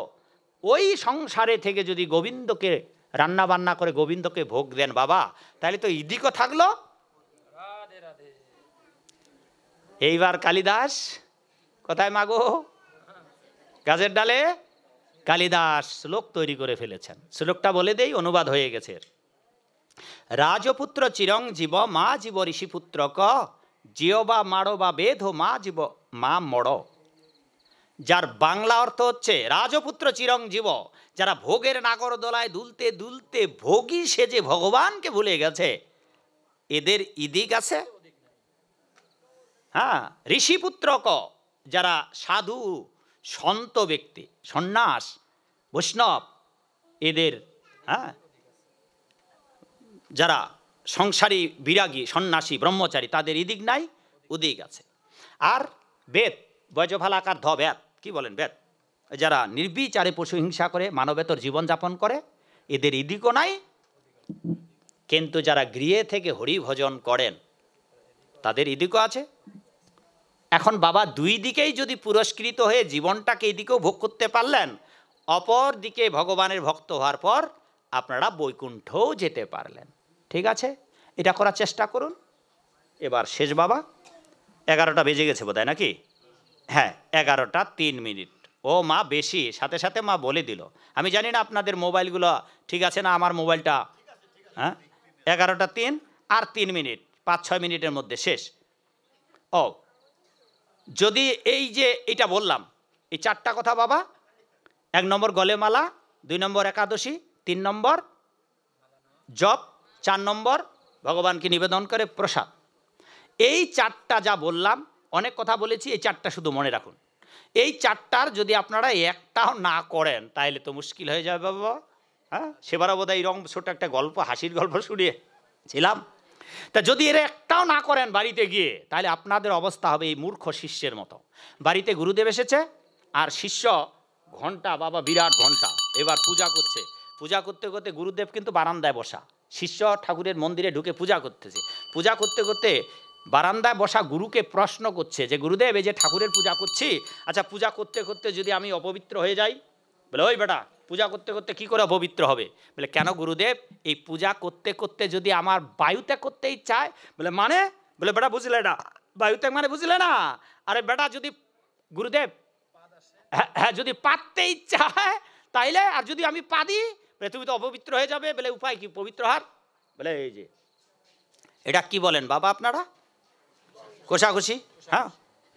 ওই সংসারে থেকে যদি গোবিন্দকে রান্না বান্না করে গোবিন্দকে ভোগ দেন বাবা, তাহলে তো ইদিকও থাকলো। এইবার কালিদাস কোথায় মাগো, গাছের ডালে কালিদাস শ্লোক তৈরি করে ফেলেছেন। শ্লোকটা বলে দেই, অনুবাদ হয়ে গেছে। রাজপুত্র চিরং জীব মা জীব ঋষিপুত্র ক, জিও বা মাড়ো বা বেদ মা জীব মা মড়। যার বাংলা অর্থ হচ্ছে রাজপুত্র চিরং জীব, যারা ভোগের নাগর দোলায় দুলতে দুলতে ভোগী সেজে ভগবানকে ভুলে গেছে, এদের ইদিক আছে। হ্যাঁ, ঋষিপুত্র ক, যারা সাধু সন্ত ব্যক্তি, সন্ন্যাস বৈষ্ণব, এদের, হ্যাঁ, যারা সংসারী বিরাগী সন্ন্যাসী ব্রহ্মচারী, তাদের ইদিক নাই, উদিক আছে। আর বেদ, বৈজফালাকার ধ বেদ, কি বলেন বেদ, যারা নির্বিচারে পশু হিংসা করে মানবেতর জীবনযাপন করে, এদের ইদিকও নাই। কিন্তু যারা গৃহে থেকে হরি ভজন করেন তাদের ইদিকও আছে। এখন বাবা দুই দিকেই যদি পুরস্কৃত হয়ে জীবনটাকে এদিকেও ভোগ করতে পারলেন, অপর দিকে ভগবানের ভক্ত হওয়ার পর আপনারা বৈকুণ্ঠও যেতে পারলেন। ঠিক আছে, এটা করার চেষ্টা করুন। এবার শেষ বাবা, 11টা বেজে গেছে বোধহয় নাকি? হ্যাঁ, 11টা 3 মিনিট। ও মা বেশি, সাথে সাথে মা বলে দিল। আমি জানি না আপনাদের মোবাইলগুলো ঠিক আছে না, আমার মোবাইলটা, হ্যাঁ, 11টা 3 আর 3 মিনিট, 5-6 মিনিটের মধ্যে শেষ। ও যদি এই যে এটা বললাম, এই 4টা কথা বাবা, 1 নম্বর গলেমালা, 2 নম্বর একাদশী, 3 নম্বর জপ, 4 নম্বর ভগবানকে নিবেদন করে প্রসাদ। এই 4টা যা বললাম, অনেক কথা বলেছি, এই 4টা শুধু মনে রাখুন। এই 4টার যদি আপনারা একটাও না করেন তাহলে তো মুশকিল হয়ে যাবে বাবা। হ্যাঁ, সেবারও বোধ হয় এরকম ছোট একটা গল্প, হাসির গল্প শুনিয়েছিলাম। তা যদি এরা একটাও না করেন বাড়িতে গিয়ে, তাহলে আপনাদের অবস্থা হবে এই মূর্খ শিষ্যের মতো। বাড়িতে গুরুদেব এসেছে আর শিষ্য ঘন্টা, বাবা বিরাট ঘন্টা, এবার পূজা করছে। পূজা করতে করতে গুরুদেব কিন্তু বারান্দায় বসা, শিষ্য ঠাকুরের মন্দিরে ঢুকে পূজা করতেছে। পূজা করতে করতে বারান্দায় বসা গুরুকে প্রশ্ন করছে যে গুরুদেব, এই যে ঠাকুরের পূজা করছি, আচ্ছা পূজা করতে করতে যদি আমি অপবিত্র হয়ে যাই? বলে ওই বেটা, পূজা করতে করতে কি করে অপবিত্র হবে? বলে কেন গুরুদেব, এই পূজা করতে করতে যদি আমার বায়ুত্যাগ করতে ইচ্ছায়? বলে মানে? বলে বেটা বুঝলে না, বায়ুত্যাগ মানে বুঝলে না? আরে বেটা, যদি গুরুদেব, হ্যাঁ, যদি পাততে ইচ্ছা হয় তাইলে, আর যদি আমি পা দিই বলে তুমি তো অপবিত্র হয়ে যাবে। বলে উপায় কি পবিত্র হওয়ার? বলে এই যে এটা কি বলেন বাবা আপনারা, কোষাঘুষি? হ্যাঁ,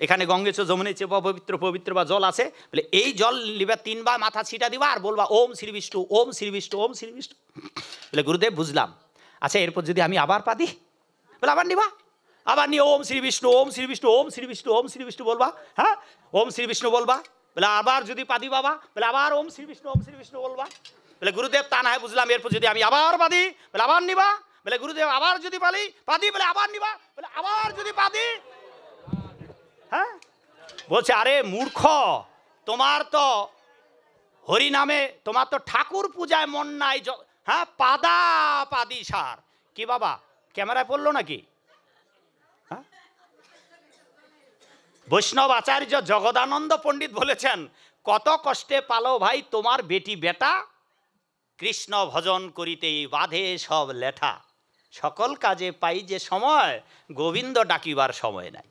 এখানে গঙ্গেছ যমুনেছে পবিত্র পবিত্র বা জল আছে, বলে এই জল নিবা 3 বার মাথা ছিটা দিবা আর বলবা ওম শ্রী বিষ্ণু, ওম শ্রী বিষ্ণু, ওম শ্রী বিষ্ণু। বলে গুরুদেব বুঝলাম, আচ্ছা এরপর যদি আমি আবার পা দিই? বলে আবার নিবা, আবার নিয়ে ওম শ্রী বিষ্ণু, ওম শ্রী বিষ্ণু, ওম শ্রী বিষ্ণু, ওম শ্রী বিষ্ণু বলবা। হ্যাঁ, ওম শ্রী বিষ্ণু বলবা। বলে আবার যদি পা দি বাবা? বলে আবার ওম শ্রী বিষ্ণু, ওম শ্রী বিষ্ণু বলবা। বলে গুরুদেব তা না হয় বুঝলাম, এরপর যদি আমি আবার পা দিই? বলে আবার নিবা। বলে গুরুদেব আবার যদি পা দিই? বলে আবার নিবা। বলে আবার যদি পা দিই? হ্যাঁ, বলছে আরে মূর্খ, তোমার তো হরি নামে, তোমার তো ঠাকুর পূজায় মন নাই। হ্যাঁ, পাদা পাদি সার কি বাবা, ক্যামেরায় পড়লো নাকি? বৈষ্ণব আচার্য জগদানন্দ পণ্ডিত বলেছেন, কত কষ্টে পালো ভাই তোমার বেটি বেটা, কৃষ্ণ ভজন করিতেই বাঁধে সব লেঠা, সকল কাজে পাই যে সময়, গোবিন্দ ডাকিবার সময় নাই।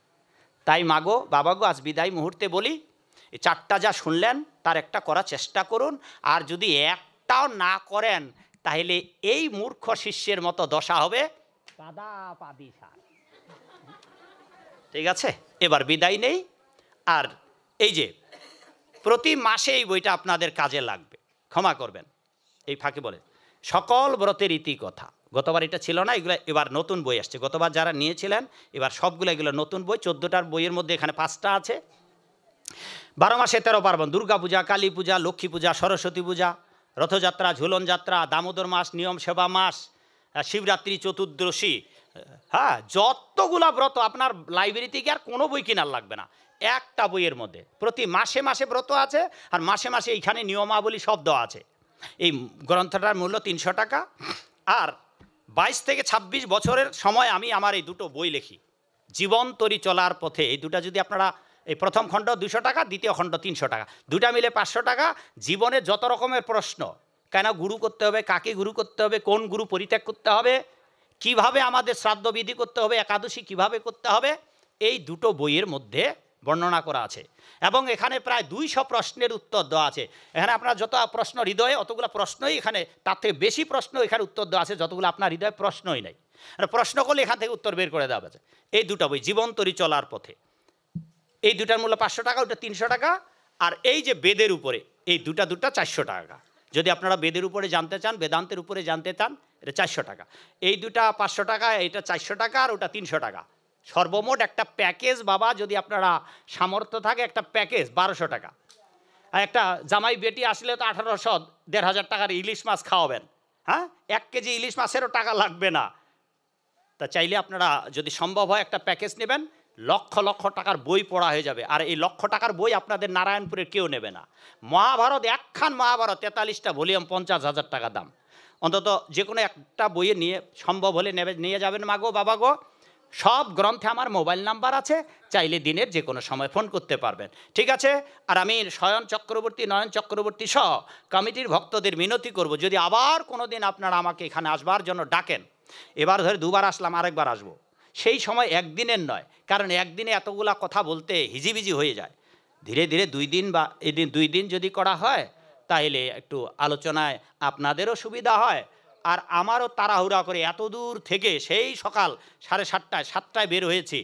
তাই মাগো বাবাগো, আজ বিদায় মুহূর্তে বলি, এই চারটা যা শুনলেন তার একটা করার চেষ্টা করুন, আর যদি একটাও না করেন তাহলে এই মূর্খ শিষ্যের মতো দশা হবে, কাদা পাদি সার। ঠিক আছে, এবার বিদায় নেই। আর এই যে প্রতি মাসে এই বইটা আপনাদের কাজে লাগবে, ক্ষমা করবেন এই ফাঁকে বলে, সকল ব্রতের ইতি কথা। গতবার এটা ছিল না, এগুলো এবার নতুন বই আসছে। গতবার যারা নিয়েছিলেন এবার সবগুলো এগুলো নতুন বই, 14টার বইয়ের মধ্যে এখানে 5টা আছে। 12 মাসে 13 পার্বণ, দুর্গা পূজা, কালী পূজা, লক্ষ্মী পূজা, সরস্বতী পূজা, রথযাত্রা, ঝুলন যাত্রা, দামোদর মাস, নিয়ম সেবা মাস, শিবরাত্রি, চতুর্দশী, হ্যাঁ, যতগুলা ব্রত আপনার লাইব্রেরিতে গিয়ে আর কোনো বই কেনার লাগবে না, একটা বইয়ের মধ্যে প্রতি মাসে মাসে ব্রত আছে, আর মাসে মাসে এইখানে নিয়মাবলী শব্দ আছে। এই গ্রন্থটার মূল্য 300 টাকা। আর 22 থেকে 26 বছরের সময় আমি আমার এই দুটো বই লিখি, জীবন তরি চলার পথে। এই দুটা যদি আপনারা, এই প্রথম খণ্ড 200 টাকা, দ্বিতীয় খণ্ড 300 টাকা, দুটা মিলে 500 টাকা। জীবনে যত রকমের প্রশ্ন, কেন গুরু করতে হবে, কাকে গুরু করতে হবে, কোন গুরু পরিত্যাগ করতে হবে, কিভাবে আমাদের শ্রাদ্ধবিধি করতে হবে, একাদশী কিভাবে করতে হবে, এই দুটো বইয়ের মধ্যে বর্ণনা করা আছে। এবং এখানে প্রায় 200 প্রশ্নের উত্তর দেওয়া আছে। এখানে আপনার যত প্রশ্ন হৃদয়ে, অতগুলো প্রশ্নই এখানে, তার থেকে বেশি প্রশ্ন এখানে উত্তর দেওয়া আছে, যতগুলো আপনার হৃদয়ে প্রশ্নই নেই। প্রশ্ন করলে এখান থেকে উত্তর বের করে দেওয়া আছে। এই দুটো বই, জীবন তরি চলার পথে, এই দুটার মূল্য 500 টাকা, ওটা 300 টাকা। আর এই যে বেদের উপরে, এই দুটা 400 টাকা। যদি আপনারা বেদের উপরে জানতে চান, বেদান্তের উপরে জানতে চান, এটা 400 টাকা। এই দুটা 500 টাকা, এটা 400 টাকা, আর ওটা 300 টাকা। সর্বমোট একটা প্যাকেজ বাবা, যদি আপনারা সামর্থ্য থাকে, একটা প্যাকেজ 1200 টাকা। আর একটা জামাই বেটি আসলে তো 1800, 1500 টাকার ইলিশ মাছ খাওয়াবেন। হ্যাঁ, 1 কেজি ইলিশ মাছেরও টাকা লাগবে না। তা চাইলে আপনারা যদি সম্ভব হয় একটা প্যাকেজ নেবেন, লক্ষ লক্ষ টাকার বই পড়া হয়ে যাবে। আর এই লক্ষ টাকার বই আপনাদের নারায়ণপুরের কেউ নেবে না। মহাভারত, একখান মহাভারত 43টা ভলিউম, 50,000 টাকা দাম। অন্তত যে কোনো একটা বইয়ে নিয়ে সম্ভব হলে নিয়ে যাবেন মাগো বাবাগো। সব গ্রন্থে আমার মোবাইল নাম্বার আছে, চাইলে দিনের যে কোনো সময় ফোন করতে পারবেন। ঠিক আছে। আর আমি শয়ন চক্রবর্তী, নয়ন চক্রবর্তী সহ কমিটির ভক্তদের মিনতি করব, যদি আবার কোনো দিন আপনারা আমাকে এখানে আসবার জন্য ডাকেন, এবার ধরে 2বার আসলাম, আরেকবার আসবো, সেই সময় একদিনের নয়, কারণ একদিনে এতগুলা কথা বলতে হিজিবিজি হয়ে যায়। ধীরে ধীরে 2 দিন বা এদিন 2 দিন যদি করা হয়, তাহলে একটু আলোচনায় আপনাদেরও সুবিধা হয়, আর আমারও তাড়াহুড়া করে এত দূর থেকে সেই সকাল 7:30টায় 7টায় বের হয়েছি,